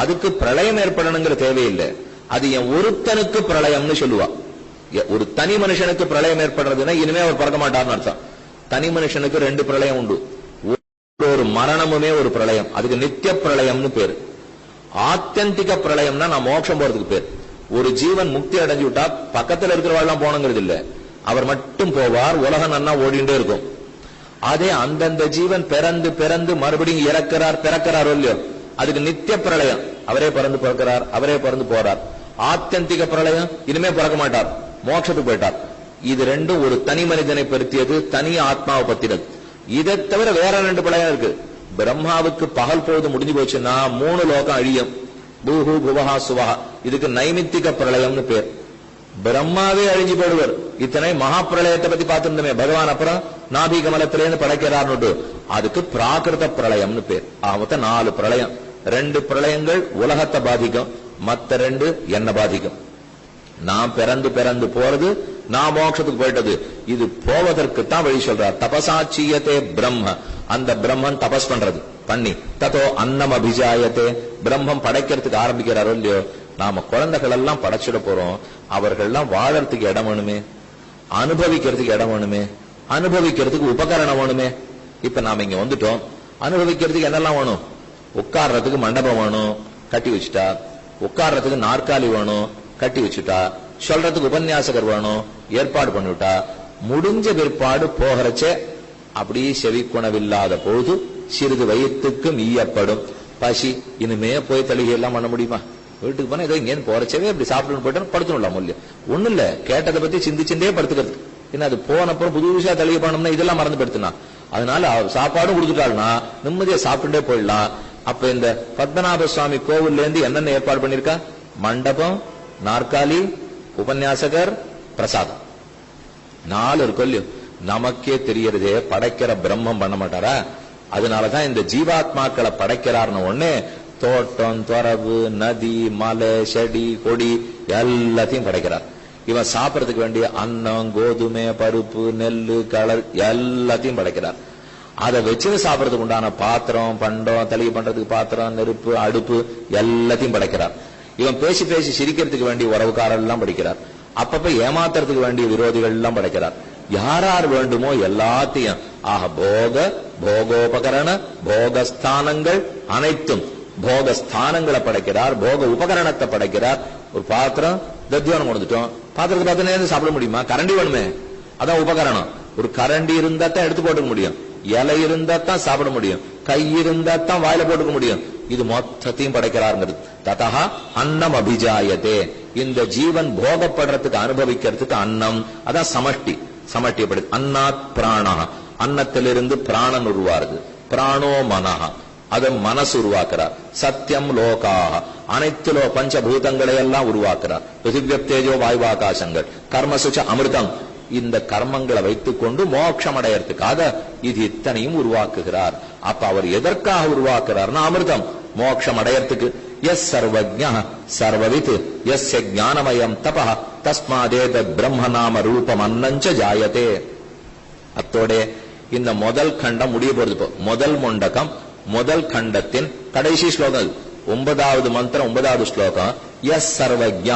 அதுக்கு பிரளயம் ஏற்படணுங்கிற தேவையில்லை. அது என் ஒருத்தனுக்கு பிரளயம்னு சொல்லுவா. ஒரு தனி மனுஷனுக்கு பிரளயம் ஏற்படுறதுன்னா இனிமே அவர் பிறக்க மாட்டார்னு அர்த்தம். தனி மனுஷனுக்கு 2 பிரளயம் உண்டு. ஒரு மரணமுமே ஒரு பிரளயம், அதுக்கு நித்திய பிரளயம்னு பேரு. ஆத்தியந்திக பிரளயம்னா நான் மோட்சம் போறதுக்கு பேர். ஒரு ஜீவன் முக்தி அடைஞ்சு விட்டா பக்கத்துல இருக்கிறவாள்லாம் போனங்கிறது இல்ல, அவர் மட்டும் போவார், உலகம் நன்னா ஓடிண்டே இருக்கும். அதே அந்தந்த ஜீவன் பிறந்து பிறந்து மறுபடியும் இறக்கிறார் பிறக்கிறார் இல்லையோ, அதுக்கு நித்திய பிரளயம். அவரே பிறந்து பிறக்கிறார், அவரே பிறந்து போறார். ஆத்தியந்திக பிரளயம் இனிமே பிறக்க மாட்டார், மோட்சத்துக்கு போயிட்டார். இது ரெண்டும் ஒரு தனி மனிதனை பற்றியது, தனி ஆத்மாவை பத்தினது. இதை தவிர வேற 2 பிரளயம் இருக்கு. பிரம்மாவுக்கு பகல் பொழுது முடிஞ்சு போச்சுன்னா 3 லோகம் அழியும். பூஹு புவஹா சுவஹா. இதுக்கு நைமித்திக பிரளயம்னு பேர். பிரம்மாவே அழிஞ்சு போடுவர். இத்தனை மகா பிரளயத்தை பத்தி பார்த்திருந்தோமே, பகவான் அப்புறம் நாபி கமலத்திலேருந்து படைக்கிறார்னு, அதுக்கு பிராகிருத பிரளயம்னு பேர். மொத்தம் 4 பிரளயம். 2 பிரளயங்கள் உலகத்தை பாதிக்கும், மத்த 2 என்ன பாதிக்கும். நான் பிறந்து பிறந்து போறது, நான் மோட்சத்துக்கு போயிட்டது. இது போவதற்கு தான் வழி சொல்றார். தபசாச்சியத்தே பிரம்ம, அந்த பிரம்மன் தபஸ் பண்றது பண்ணி ததோ அன்னம் அபிஜாயத்தே, பிரம்மம் படைக்கிறதுக்கு ஆரம்பிக்கிறாரோ இல்லையோ. நாம குழந்தைகள் எல்லாம் படைச்சிட போறோம். அவர்கள்லாம் வாழறதுக்கு இடம் வேணுமே, அனுபவிக்கிறதுக்கு இடம் வேணுமே, அனுபவிக்கிறதுக்கு உபகரணம் வேணுமே. இப்ப நாம இங்க வந்துட்டோம், அனுபவிக்கிறதுக்கு என்னெல்லாம் வேணும்? உட்கார்றதுக்கு மண்டபம் வேணும், கட்டி வச்சுட்டா. உட்கார்றதுக்கு நாற்காலி வேணும், கட்டி வச்சுட்டா. சொல்றதுக்கு உபன்யாசகர் வேணும், ஏற்பாடு பண்ணிவிட்டா. முடிஞ்ச பிற்பாடு போகிறச்சே அப்படியே செவிக்குணவில்லாத பொழுது சிறிது வயிற்றுக்கும் ஈயப்படும் பசி. இனிமே போய் தலிகை எல்லாம் பண்ண முடியுமா? வீட்டுக்கு போனா ஏதோ இங்கேன்னு போறச்சவே அப்படி சாப்பிட்டு போயிட்டு படுத்துடலாம். இல்லையா? ஒண்ணு இல்ல, கேட்டதை பத்தி சிந்திச்சுட்டே படுத்துக்கிறது. ஏன்னா அது போனப்புறம் புதுசா தலிகை பண்ணோம்னா இதெல்லாம் மறந்து படுத்துனா. அதனால சாப்பாடும் கொடுத்துட்டாள்னா நிம்மதியா சாப்பிட்டுட்டே போயிடலாம். அப்ப இந்த பத்மநாப சுவாமி கோவில்ல இருந்து என்னென்ன ஏற்பாடு பண்ணிருக்கா? மண்டபம், நாற்காலி, உபன்யாசகர், பிரசாதம். 4 இருக்கும் இல்லையோ, நமக்கே தெரியறதே படைக்கிற பிரம்மம் பண்ண மாட்டாரா? அதனாலதான் இந்த ஜீவாத்மாக்களை படைக்கிறார்னு ஒண்ணு தோட்டம், துறவு, நதி, மலை, செடி, கொடி எல்லாத்தையும் படைக்கிறார். இவன் சாப்பிடறதுக்கு வேண்டிய அன்னம், கோதுமை, பருப்பு, நெல்லு, கலர் எல்லாத்தையும் படைக்கிறார். அதை வச்சு சாப்பிடறதுக்கு உண்டான பாத்திரம், பண்டம், தலிகை பண்றதுக்கு பாத்திரம், நெருப்பு, அடுப்பு எல்லாத்தையும் படைக்கிறார். இவன் பேசி பேசி சிரிக்கிறதுக்கு வேண்டிய உறவுக்காரர்கள் எல்லாம் படைக்கிறார். அப்பப்ப ஏமாத்துறதுக்கு வேண்டிய விரோதிகள் எல்லாம் படைக்கிறார். யார் வேண்டுமோ எல்லாத்தையும் ஆக போக போகோபகரண போகஸ்தானங்கள் அனைத்தும் போகஸ்தானங்களை படைக்கிறார், போக உபகரணத்தை படைக்கிறார். ஒரு பாத்திரம் தத்தியானம் கொடுத்துட்டோம், பாத்திரத்தை பார்த்து சாப்பிட முடியுமா? கரண்டி வேணுமே, அதான் உபகரணம். ஒரு கரண்டி இருந்தா தான் எடுத்து போட்டுக்க முடியும், இலை இருந்தா தான் சாப்பிட முடியும், கை இருந்தா தான் வாயில போட்டுக்க முடியும். இது மொத்தத்தையும் படைக்கிறாருங்கிறது. ததா அன்னம் அபிஜாயத்தே. இந்த ஜீவன் போகப்படுறதுக்கு அனுபவிக்கிறதுக்கு அன்னம், அதான் சமஷ்டி. சமஷ்டியப்படுது. அன்னாத் பிராணா, அன்னத்திலிருந்து பிராணன் உருவாருது. பிராணோ மனஹ, அதை மனசு உருவாக்குறார். சத்தியம் லோகாக, அனைத்து பஞ்சபூதங்களை எல்லாம் உருவாக்குறார். பிருத்திவியப்தேஜோ வாயுவாகாசங்கள், கர்மசுச்ச அமிர்தம். இந்த கர்மங்களை வைத்துக் கொண்டு மோட்சம் அடையறதுக்காக இது இத்தனையும் உருவாக்குகிறார். அப்ப அவர் எதற்காக உருவாக்குறார்னா அமிர்தம், மோட்சம் அடையறதுக்கு. எஸ் சர்வஜ்ஞ சர்வவித் எஸ்ய ஞானமயம் தபஹ தஸ்மாதேத பிரம்மநாம ரூபம் அன்னஞ்ச ஜாயதே. அத்தோட இந்த முதல் கண்டம் முடிய போறது. முதல் முண்டகம் முதல் கண்டத்தின் கடைசி ஸ்லோகம் 9வது மந்திரம் 9வது ஸ்லோகம். எஸ் சர்வஜ்ஞ,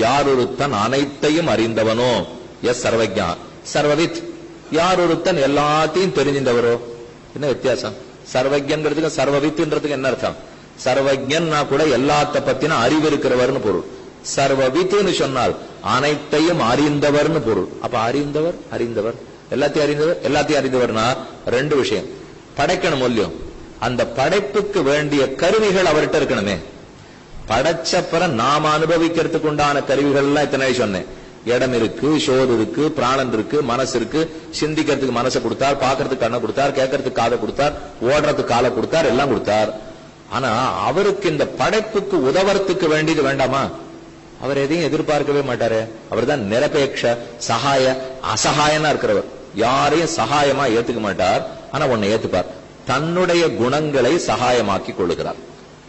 யாரொருத்தன் அனைத்தையும் அறிந்தவனோ. எஸ் சர்வஜ்ஞ சர்வவித், யாரொருத்தன் எல்லாத்தையும் தெரிஞ்சின்றவரோ. என்ன வித்தியாசம்? சர்வஜ்ஞங்கிறதுக்கு சர்வவித்ன்றதுக்கு என்ன அர்த்தம்? சர்வஜ்ஞன்னா கூட எல்லாத்த பத்தின அறிவு இருக்கிறவர்னு பொருள். சர்வவித்னு சொன்னால் அனைத்தையும் அறிந்தவர்னு பொருள். அப்ப அறிந்தவர் அறிந்தவர் எல்லாத்தையும் அறிந்தவர் எல்லாத்தையும் அறிந்தவர்னா 2 விஷயம். படைக்கணும் இல்லையோ, அந்த படைப்புக்கு வேண்டிய கருவிகள் அவர்கிட்ட இருக்கணுமே. படைச்சப்பறம் நாம அனுபவிக்கிறதுக்கு உண்டான கருவிகள் எல்லாம் இத்தனை சொன்னேன். இடம் இருக்கு, சோறு இருக்கு, பிராணன் இருக்கு, மனசு இருக்கு. சிந்திக்கிறதுக்கு மனசை கொடுத்தார், பாக்குறதுக்கு கண்ணை கொடுத்தார், கேட்கறதுக்கு காதை கொடுத்தார், ஓடுறதுக்கு காலை கொடுத்தார், எல்லாம் கொடுத்தார். ஆனா அவருக்கு இந்த படைப்புக்கு உதவறதுக்கு வேண்டியது வேண்டாமா? அவர் எதையும் எதிர்பார்க்கவே மாட்டாரு. அவர் தான் நிரபேட்ச சகாய அசகாயனா இருக்கிறவர். யாரையும் சகாயமா ஏத்துக்க மாட்டார். ஆனா ஒன்னு ஏத்துப்பார், தன்னுடைய குணங்களை சகாயமாக்கி கொள்ளுகிறார்.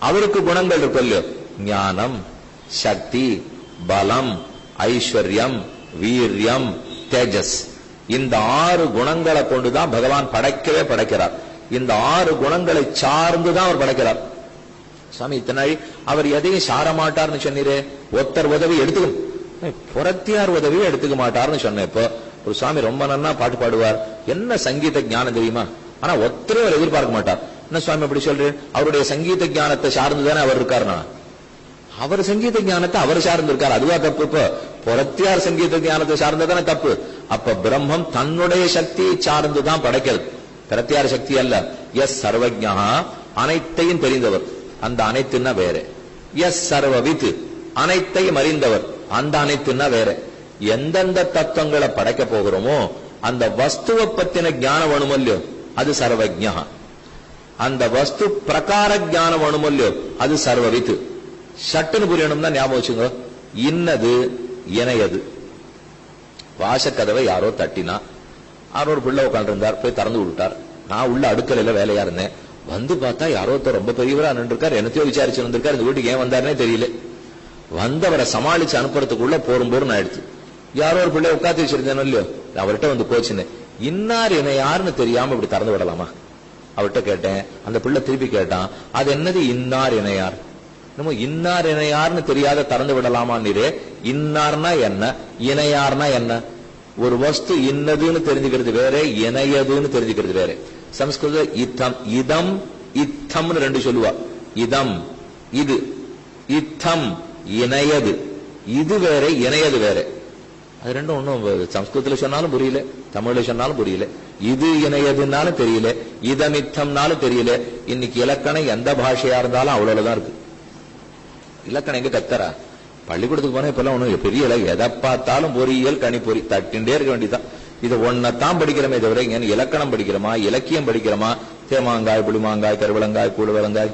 அவருக்கு குணங்கள் இருக்கு இல்லையோ, ஞானம், சக்தி, பலம், ஐஸ்வர்யம், வீரியம், தேஜஸ். இந்த 6 குணங்களை கொண்டுதான் பகவான் படைக்கவே படைக்கிறார். இந்த 6 குணங்களை சார்ந்துதான் அவர் படைக்கிறார். சுவாமி இத்தனை அவர் எதையும் சார மாட்டார்னு சொன்னீரே, ஒருத்தர் உதவி எடுத்துக்க, புறத்தியார் உதவி எடுத்துக்க மாட்டார்னு சொன்னேன். இப்போ ஒரு சுவாமி ரொம்ப நன்னா பாட்டு பாடுவார், என்ன சங்கீத ஞானம் தெரியுமா, ஆனா ஒருத்தரே அவர் எதிர்பார்க்க மாட்டார். என்ன சுவாமி அப்படி சொல்றேன்? அவருடைய சங்கீத ஞானத்தை சார்ந்துதானே அவர் இருக்காருனா, அவர் சங்கீத ஞானத்தை அவர் சார்ந்து இருக்கார். அதுவா தப்பு? இப்போ புறத்தியார் சங்கீத ஞானத்தை சார்ந்ததானே தப்பு. அப்ப பிரம்மம் தன்னுடைய சக்தியை சார்ந்துதான் படைக்கிறது, பிரத்தியார் சக்தி அல்ல. எஸ் சர்வஜ்ஞா, அனைத்தையும் தெரிந்தவர், அந்த அனைத்துன்னா வேற. எஸ் சர்வவித், அனைத்தையும் அறிந்தவர், அந்த அனைத்துன்னா வேற. எந்தெந்த தத்துவங்களை படைக்க போகிறோமோ அந்த வஸ்துவை பத்தின ஞானம் வேணுமல்லையோ, அது சர்வஜ்ஞா. அந்த வஸ்து பிரகார ஞானம் வேணுமல்லையோ, அது சர்வவித். சட்டுன்னு புரியணும்னா ஞாபகம் வச்சுங்க, இன்னது இணையது. வாசக்கதவை யாரோ தட்டினா, யாரோ ஒரு பிள்ளை உட்காந்து இருந்தார், போய் திறந்து விட்டார். நான் உள்ள அடுக்கலையில வேலையா இருந்தேன். வந்து பார்த்தா யாரோ ரொம்ப பெரியவரா நின்றுருக்கார், என்னத்தையோ விசாரிச்சு வந்திருக்காரு. இந்த வீட்டுக்கு ஏன் வந்தாருன்னே தெரியல. வந்தவரை சமாளிச்சு அனுப்புறதுக்குள்ள போரும் ஆயிடுச்சு. யாரோ ஒரு பிள்ளை உட்காந்து வச்சிருந்தேன் இல்லையோ, அவர்கிட்ட வந்து கோச்சினேன், இன்னார் என்ன யாருன்னு தெரியாம இப்படி திறந்து விடலாமா? அவர்கிட்ட கேட்டேன். அந்த பிள்ளை திருப்பி கேட்டான், அது என்னது இன்னார் இணையார்? நம்ம இன்னார் இணையார்னு தெரியாத திறந்து விடலாமான்னு. இன்னார்னா என்ன, இணையார்னா என்ன? ஒரு வஸ்து இன்னதுன்னு தெரிஞ்சுக்கிறது வேற, இணையதுன்னு தெரிஞ்சுக்கிறது வேற. சம்ஸ்கிருத இத்தம், இதம் இத்தம்னு 2 சொல்லுவா. இதம் இது, இத்தம் இணையது. இது வேற, இணையது வேற. அது ரெண்டும் ஒன்னும் சம்ஸ்கிருதத்துல சொன்னாலும் புரியல, தமிழ்ல சொன்னாலும் புரியல. இது இணையதுன்னாலும் தெரியல, இதமித்தம்னாலும் தெரியல. இன்னைக்கு இலக்கணம் எந்த பாஷையா இருந்தாலும் அவ்வளவுதான் இருக்கு. இலக்கணம் எங்க கத்தரா? பள்ளிக்கூடத்துக்கு போனா இப்பெல்லாம் ஒண்ணு பெரிய எதை பார்த்தாலும் பொறியியல் கணிப்பொறி தட்டின்றே இருக்க வேண்டியதான். இது ஒன்னத்தான் படிக்கிறோமே தவிர இலக்கணம் படிக்கிறோமா, இலக்கியம் படிக்கிறோமா, தேமாங்காய், புளிமாங்காய், கருவிளங்காய், கூடுவிளங்காய்,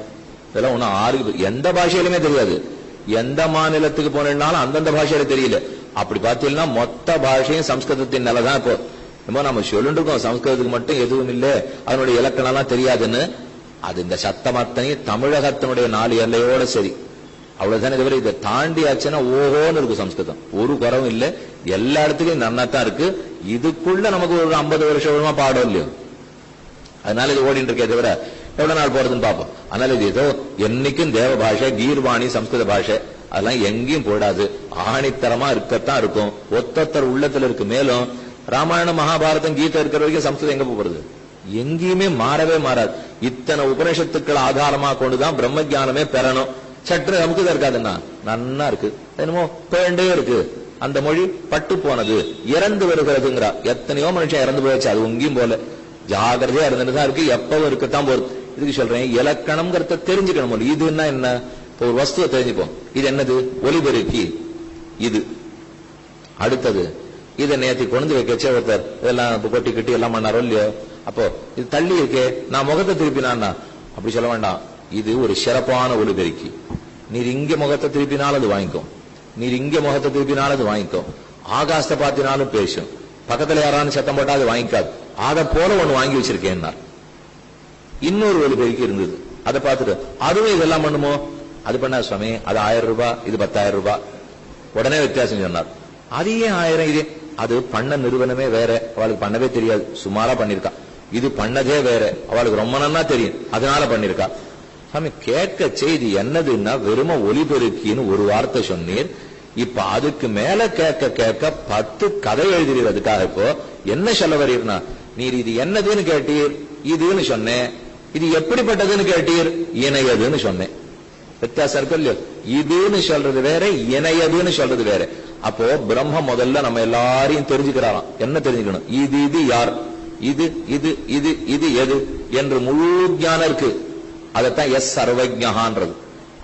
இதெல்லாம் ஒன்னும் 6 எந்த பாஷையிலுமே தெரியாது. எந்த மாநிலத்துக்கு போனாலும் அந்தந்த பாஷையில தெரியல. அப்படி பார்த்தீங்கன்னா மொத்த பாஷையும் சம்ஸ்கிருதத்தின் நிலைதான். இப்போ நம்ம சொல்லிட்டு இருக்கோம் சம்ஸ்கிருதத்துக்கு மட்டும் எதுவும் இல்லை, அதனுடைய இலக்கணம் எல்லாம் தெரியாதுன்னு. அது இந்த சத்தமத்தனையும் தமிழகத்தினுடைய 4 எல்லையோட சரி, அவ்வளவுதானே. இதுவரை இதை தாண்டி ஆச்சுன்னா ஓஹோன்னு இருக்கு சம்ஸ்கிருதம், ஒரு குறவும் இல்லை, எல்லா இடத்துலயும் நன்னாத்தான் இருக்கு. இதுக்குள்ள நமக்கு ஒரு 50 வருஷமா பாடம் இல்லையோ, அதனால இது ஓடிட்டு இருக்கே தவிர எவ்வளவு நாள் போறதுன்னு பார்ப்போம். அதனால இது ஏதோ என்னைக்கும் தேவ பாஷை, கீர்வாணி சம்ஸ்கிருத பாஷை, அதெல்லாம் எங்கேயும் போடாது, ஆணித்தரமா இருக்கத்தான் இருக்கும். ஒத்தொத்தர் உள்ளத்துல இருக்கு. மேலும் ராமாயணம் மகாபாரதம் கீதை இருக்கிற வரைக்கும் சம்ஸ்கிருதம் எங்க போறது? எங்கேயுமே மாறவே மாறாது. இத்தனை உபநிஷத்துக்கள் ஆதாரமா கொண்டுதான் பிரம்ம ஜானமே பெறணும். சற்று நமக்கு இருக்காதுன்னா நன்னா இருக்கு, என்னமோ பேண்டே இருக்கு. அந்த மொழி பட்டு போனது, இறந்து வருகிறதுங்கிறா. எத்தனையோ மனுஷன் இறந்து போயாச்சு, அது எங்கேயும் போல ஜாகிரதையா இருந்துதான் இருக்கு, எப்பவும் இருக்கத்தான் போறது. இதுக்கு சொல்றேன், இலக்கணம்ங்கிறத தெரிஞ்சுக்கணும். இதுன்னா என்ன? இப்போ ஒரு வஸ்துவை தெரிஞ்சுப்போம். இது என்னது? ஒலிபெருக்கி. இது அடுத்தது இதை நேத்தி கொண்டு வைக்கச்சே ஒருத்தர் இதெல்லாம் கொட்டி கட்டி எல்லாம் பண்ணாரோ இல்லையோ, அப்போ இது தள்ளி இருக்கே, நான் முகத்தை திருப்பினான்னா அப்படி சொல்ல வேண்டாம். இது ஒரு சிறப்பான ஒலிபெருக்கி. நீர் இங்க முகத்தை திருப்பினாலும் அது வாங்கிக்கும், நீர் இங்க முகத்தை திருப்பினாலும் அது வாங்கிக்கும், ஆகாசத்தை பார்த்தினாலும் பேசும், பக்கத்துல யாராலும் சத்தம் போட்டா அது வாங்கிக்காது. அதை போல ஒண்ணு வாங்கி வச்சிருக்கேன். இன்னொரு ஒலிபெருக்கி இருந்தது, அதை பார்த்துட்டு அதுவும் இதெல்லாம் பண்ணுமோ? அது பண்ணா சுவாமி, அது 1000 ரூபாய், இது 10,000 ரூபாய். உடனே வித்தியாசம் சொன்னார். அது ஏன் 1000? இது அது பண்ண நிறுவனமே வேற, அவளுக்கு பண்ணவே தெரியாது, சுமாரா பண்ணிருக்கா. இது பண்ணதே வேற, அவளுக்கு ரொம்ப நன்னா தெரியும், அதனால பண்ணிருக்கா. சாமி கேட்க செய்தி என்னதுன்னா வெறும ஒலிபெருக்கின்னு ஒரு வார்த்தை சொன்னீர். இப்ப அதுக்கு மேல கேட்க கேட்க 10 கதை எழுதுறீர். அதுக்காக இப்போ என்ன சொல்ல வரீர்னா, நீர் இது என்னதுன்னு கேட்டீர், இதுன்னு சொன்னேன். இது எப்படிப்பட்டதுன்னு கேட்டீர், இணையதுன்னு சொன்னேன். வித்தியாசம் இருக்கு இல்லையோ? இதுன்னு சொல்றது வேற, இணையதுன்னு சொல்றது வேற. அப்போ பிரம்ம முதல்ல நம்ம எல்லாரையும் தெரிஞ்சுக்கிறாராம். என்ன தெரிஞ்சுக்கணும்? இது இது யார், இது இது இது இது எது என்று முழு ஞானம் இருக்கு. அதத்தான் எஸ் சர்வஜ்ஞான்றது.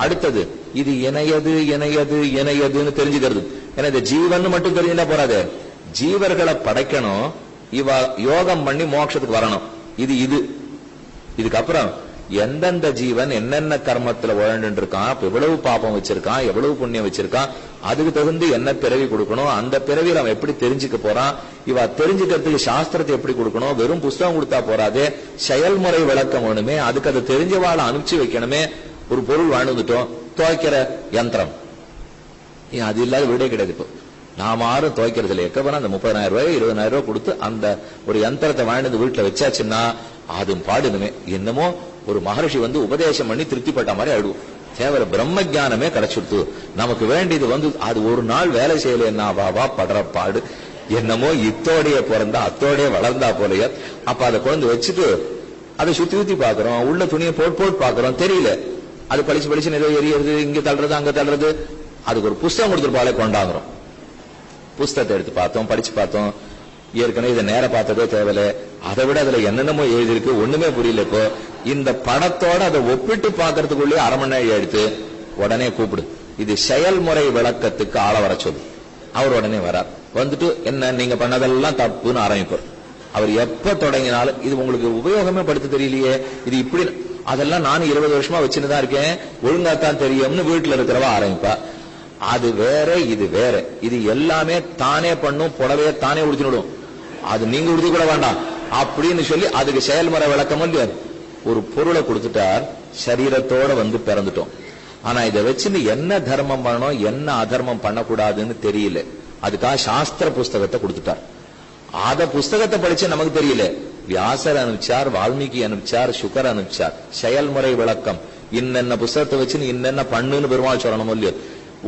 அடுத்தது இது இணையது இணையது இணையதுன்னு தெரிஞ்சுக்கிறது. ஏன்னா இந்த ஜீவன் மட்டும் தெரிஞ்சுட்டா போறாது, ஜீவர்களை படைக்கணும், இவ யோகம் பண்ணி மோட்சத்துக்கு வரணும். இது இது இதுக்கப்புறம் எந்தெந்த ஜீவன் என்னென்ன கர்மத்துல உழண்டு இருக்கான், எவ்வளவு பாப்பம் வச்சிருக்கான், எவ்வளவு புண்ணியம் வச்சிருக்கான், அதுக்கு தகுந்து என்ன பிறவி கொடுக்கணும், அந்த பிறவியில் அவன் எப்படி தெரிஞ்சுக்க போறான், இவ தெரிஞ்சுக்கிறதுக்கு சாஸ்திரத்தை எப்படி கொடுக்கணும். வெறும் புஸ்தகம் கொடுத்தா போறாதே, செயல்முறை விளக்கம் வேணுமே, அதுக்கு அதை தெரிஞ்சவாளை அனுப்பிச்சு வைக்கணுமே. ஒரு பொருள் வாழ்ந்துட்டோம், துவைக்கிற யந்திரம், அது இல்லாத வீடே கிடையாது. இப்போ நாம யாரும் துவைக்கிறது இல்லை. எக்க அந்த 30,000 ரூபாய் 20,000 ரூபாய் கொடுத்து அந்த ஒரு யந்திரத்தை வாழ்ந்து வீட்டுல வச்சாச்சுன்னா அதுவும் பாடுதுமே. என்னமோ ஒரு மகர்ஷி உபதேசம் பண்ணி திருப்திப்பட்ட மாதிரி ஆயிடுவோம். தேவர பிரம்ம ஜானமே கிடைச்சிடுத்து. நமக்கு வேண்டியது அது ஒரு நாள் வேலை செய்யலன்னா வா படுற பாடு. என்னமோ இத்தோடைய பிறந்தா அத்தோடைய வளர்ந்தா போலைய. அப்ப அதை கொண்டு வச்சுட்டு அதை சுத்தி ஊத்தி பாக்குறோம், உள்ள துணியை போட்டு பாக்குறோம், தெரியல. அது பளிச்சு ஏதோ எரியறது, இங்க தள்ளுறது அங்க தள்ளுறது. அதுக்கு ஒரு புஸ்தகம் கொடுத்துருப்பாலே கொண்டாங்குறோம். புஸ்தகத்தை எடுத்து பார்த்தோம், படிச்சு பார்த்தோம், ஏற்கனவே இதை நேர பார்த்ததே தேவையில்ல, அதை விட அதுல என்னென்னமோ எழுதிருக்கு, ஒண்ணுமே புரியல. இப்போ இந்த படத்தோட அதை ஒப்பிட்டு பாக்குறதுக்குள்ளே 1/2 மணி நேரம் எடுத்து உடனே கூப்பிடு, இது செயல்முறை விளக்கத்துக்கு ஆள வர சொல்லு. அவர் உடனே வரார். வந்துட்டு என்ன நீங்க பண்ணதெல்லாம் தப்புன்னு ஆரம்பிப்பார். அவர் எப்ப தொடங்கினாலும் இது உங்களுக்கு உபயோகமே படுத்த தெரியலையே, இது இப்படி, அதெல்லாம் நானும் 20 வருஷமா வச்சுன்னு தான் இருக்கேன், ஒழுங்காத்தான் தெரியும்னு வீட்டுல இருக்கிறவ ஆரம்பிப்பா. அது வேற, இது வேற. இது எல்லாமே தானே பண்ணும், புடவைய தானே உடுத்தினுடும், அது நீங்க உடுத்தி கூட வேண்டாம் அப்படின்னு சொல்லி அதுக்கு செயல்முறை விளக்கம் இல்லையா. ஒரு பொருளை கொடுத்துட்டார், சரீரத்தோட பிறந்துட்டோம். ஆனா இதை வச்சுன்னு என்ன தர்மம் பண்ணணும், என்ன அதர்மம் பண்ணக்கூடாதுன்னு தெரியல. அதுக்காக சாஸ்திர புஸ்தகத்தை கொடுத்துட்டார். அத புஸ்தகத்தை படிச்சு நமக்கு தெரியல. வியாசர் அனுப்பிச்சார், வால்மீகி அனுப்பிச்சார், சுகர் அனுப்பிச்சார். செயல்முறை விளக்கம் இன்னென்ன புஸ்தகத்தை வச்சுன்னு இன்னென்ன பண்ணுன்னு பெருமாள் சொல்லணும் இல்லையோ.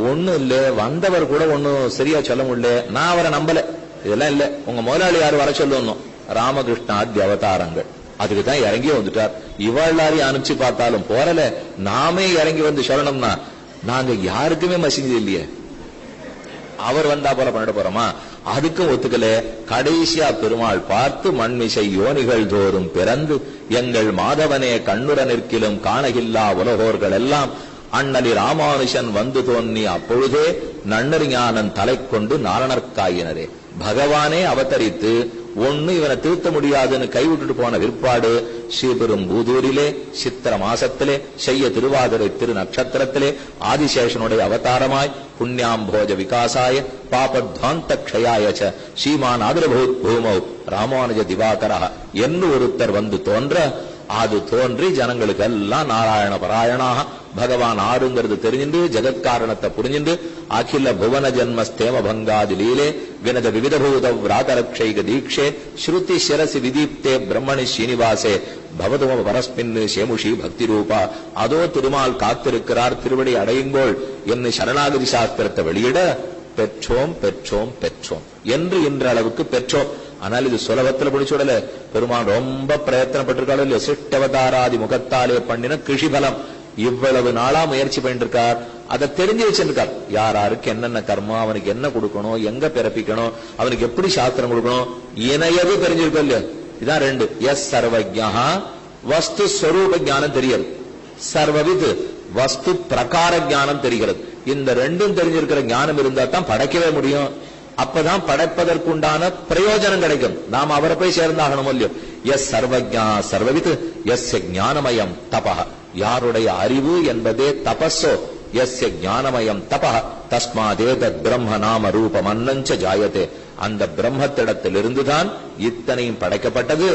ஒண்ணும் இல்ல, வந்தவர் கூட ஒன்னும் சரியா சொல்ல முடியல, நான் அவரை நம்பல. இதெல்லாம் இல்ல, உங்க முதலாளி யாரு வர சொல்லணும், ராமகிருஷ்ணாதி அவதாரங்கள். அதுக்குதான் இறங்கி வந்துட்டார். இவளாரையும் அனுப்பிச்சு பார்த்தாலும் போறல, நாமே இறங்கி சொல்லணும்னா நாங்க யாருக்குமே மசிஞ்சது இல்லையே. அவர் வந்தா போல பண்ணிட போறோமா? அதுக்கும் ஒத்துக்கல. கடைசியா பெருமாள் பார்த்து மண்மிசை யோனிகள் தோறும் பிறந்து எங்கள் மாதவனே கண்ணுர நிற்கிலும் காணகில்லா உலகோர்கள் எல்லாம் அண்ணலி ராமானுஷன் தோன்றி அப்பொழுதே நன்னறி ஞானன் தலை கொண்டு நாரணர்காயினரே. பகவானே அவதரித்து ஒண்ணு இவனை திருத்த முடியாதுன்னு கைவிட்டுட்டு போன விற்பாடு ஸ்ரீபெரும் பூதூரிலே சித்திர மாசத்திலே செய்ய திருவாதிரை திரு நட்சத்திரத்திலே ஆதிசேஷனுடைய அவதாரமாய் புண்ணியாம்போஜ விகாசாய பாபத்வாந்த க்ஷயாயச்ச ஸ்ரீமான் ஆதிரபூத் பூமௌ ராமானுஜ திவாகர என்று ஒருத்தர் வந்து தோன்ற அது தோன்றி ஜனங்களுக்கு எல்லாம் நாராயண பராயணாக பகவான் ஆறுங்கிறது தெரிஞ்சுண்டு ஜெகத்காரணத்தை புரிஞ்சுண்டு அகில புவன ஜன்ம ஸ்தேம பங்காதி லீலே வினத விவிதபூத விராதரக்ஷைக தீட்சே ஸ்ருதி சிரசி விதீப்தே பிரம்மணி ஸ்ரீனிவாசே பவதும பரஸ்மின்னு சேமுஷி பக்தி ரூபா அதோ திருமால் காத்திருக்கிறார் திருவடி அடையுங்கோள் என்று சரணாகதி சாஸ்திரத்தை வெளியிட பெற்றோம் பெற்றோம் பெற்றோம் என்று இன்றளவுக்கு பெற்றோம். ஆனால் இது சுலபத்துல பிடிச்சுடல. பெருமான் ரொம்ப பிரயத்தனப்பட்டிருக்காளோ இல்லையோ, சிட்டவதாராதி முகத்தாலே பண்ணின கிருஷிபலம் இவ்வளவு நாளா முயற்சி பண்ணிட்டு இருக்கார். அதை தெரிஞ்சு வச்சிருக்கார். யாருக்கு என்னென்ன கர்மா, அவனுக்கு என்ன கொடுக்கணும், எங்க பிறப்பிக்கணும், அவனுக்கு எப்படி சாஸ்திரம் கொடுக்கணும், இணையது தெரிஞ்சிருக்கோம் இல்லையா. இதான் ரெண்டு. எஸ் சர்வஜா வஸ்து ஸ்வரூப ஞானம் தெரியாது, சர்வவித் வஸ்து பிரகார ஞானம் தெரிகிறது. இந்த ரெண்டும் தெரிஞ்சிருக்கிற ஞானம் இருந்தா தான் படைக்கவே முடியும். அப்பதான் படைப்பதற்குண்டான பிரயோஜனம் கிடைக்கும். நாம் அவரை போய் சேர்ந்தாகணும் இல்லையோ. எஸ் சர்வஜா சர்வவித் எஸ் ஞானமயம் தபஹ, யாருடைய அறிவு என்பதே தபஸோ, எஸ் ஞானமயம் தபஹ தஸ்மாதேத பிரம்ம நாம ரூபம் அன்னஞ்ச ஜாயத்தே. அந்த பிரம்மத்திடத்திலிருந்துதான் இத்தனையும் படைக்கப்பட்டது.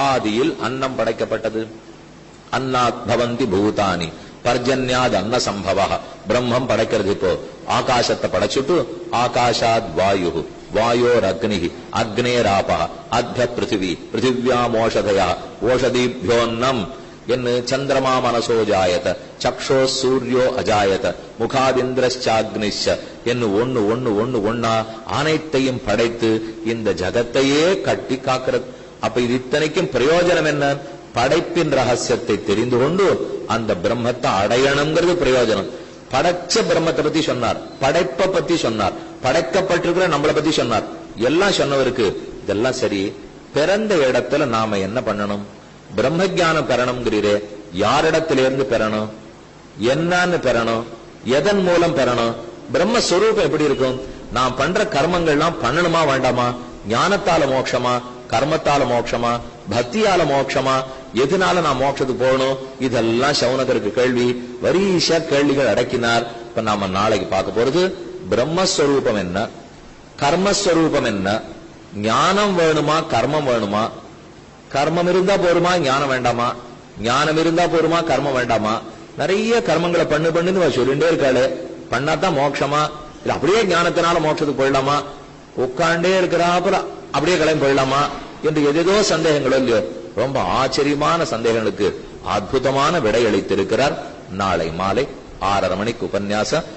ஆதியில் அன்னம் படைக்கப்பட்டது. அன்னாத் பவந்தி பூதானி பர்ஜன்யாத் அன்ன சம்பவ. பிரம்மம் படைக்கிறது. இப்போ ஆகாசத்தை படைச்சுட்டு ஆகாஷாத் வாயு, வாயோர் அக்னி, அக்னேராப, அத்ய பிருத்திவி, பிருத்திவியாமோஷதய, ஓஷதிபியோன்னம் என்று சந்திரமா மனசோ ஜாயத, சக்ஷோ சூரியோ அஜாயத, முகாதிந்திரச்சாக்னிஷ என்று ஒண்ணு ஒண்ணு ஒண்ணு ஒன்னா அனைத்தையும் படைத்து இந்த ஜகத்தையே கட்டி காக்கிறது. அப்ப இது இத்தனைக்கும் பிரயோஜனம் என்ன? படைப்பின் ரகசியத்தை தெரிந்து கொண்டு அந்த பிரம்மத்தை அடையணுங்கிறது பிரயோஜனம். படைச்ச பிரம்மத்தை பத்தி சொன்னார், படைப்பை பத்தி சொன்னார், படைக்கப்பட்டிருக்கிற நம்மளை பத்தி சொன்னார். எல்லாம் சொன்னவருக்கு இதெல்லாம் சரி. பிறந்த இடத்துல நாம என்ன பண்ணணும்? பிரம்ம ஜானம் பெறணுங்கிறீரே, யாரிடத்திலிருந்து பெறணும், என்னன்னு பெறணும், எதன் மூலம் பெறணும், பிரம்மஸ்வரூபம் எப்படி இருக்கும், நாம் பண்ற கர்மங்கள்லாம் பண்ணணுமா வேண்டாமா, ஞானத்தால மோட்சமா, கர்மத்தால மோட்சமா, பக்தியால மோட்சமா, எதனால நான் மோட்சத்துக்கு போகணும், இதெல்லாம் சவுனகருக்கு கேள்வி. வரிசா கேள்விகள் அடக்கினார். இப்ப நாம நாளைக்கு பார்க்க போறது பிரம்மஸ்வரூபம் என்ன, கர்மஸ்வரூபம் என்ன, ஞானம் வேணுமா கர்மம் வேணுமா, கர்மம் இருந்தா போருமா ஞானம் வேண்டாமா, ஞானம் இருந்தா போருமா கர்மம் வேண்டாமா. நிறைய கர்மங்களை பண்ணுன்னு சொல்லிட்டே இருக்காளே, பண்ணாதான் மோட்சமா, இல்ல அப்படியே ஞானத்தினால மோட்சத்துக்கு போயிடலாமா, உட்காண்டே இருக்கிறாப்புல அப்படியே கிளம்பி போயிடலாமா என்று எதேதோ சந்தேகங்களோ இல்லையோ. ரொம்ப ஆச்சரியமான சந்தேகங்களுக்கு அற்புதமான விடை அளித்திருக்கிறார். நாளை மாலை 6:30 மணிக்கு உபன்யாசம்.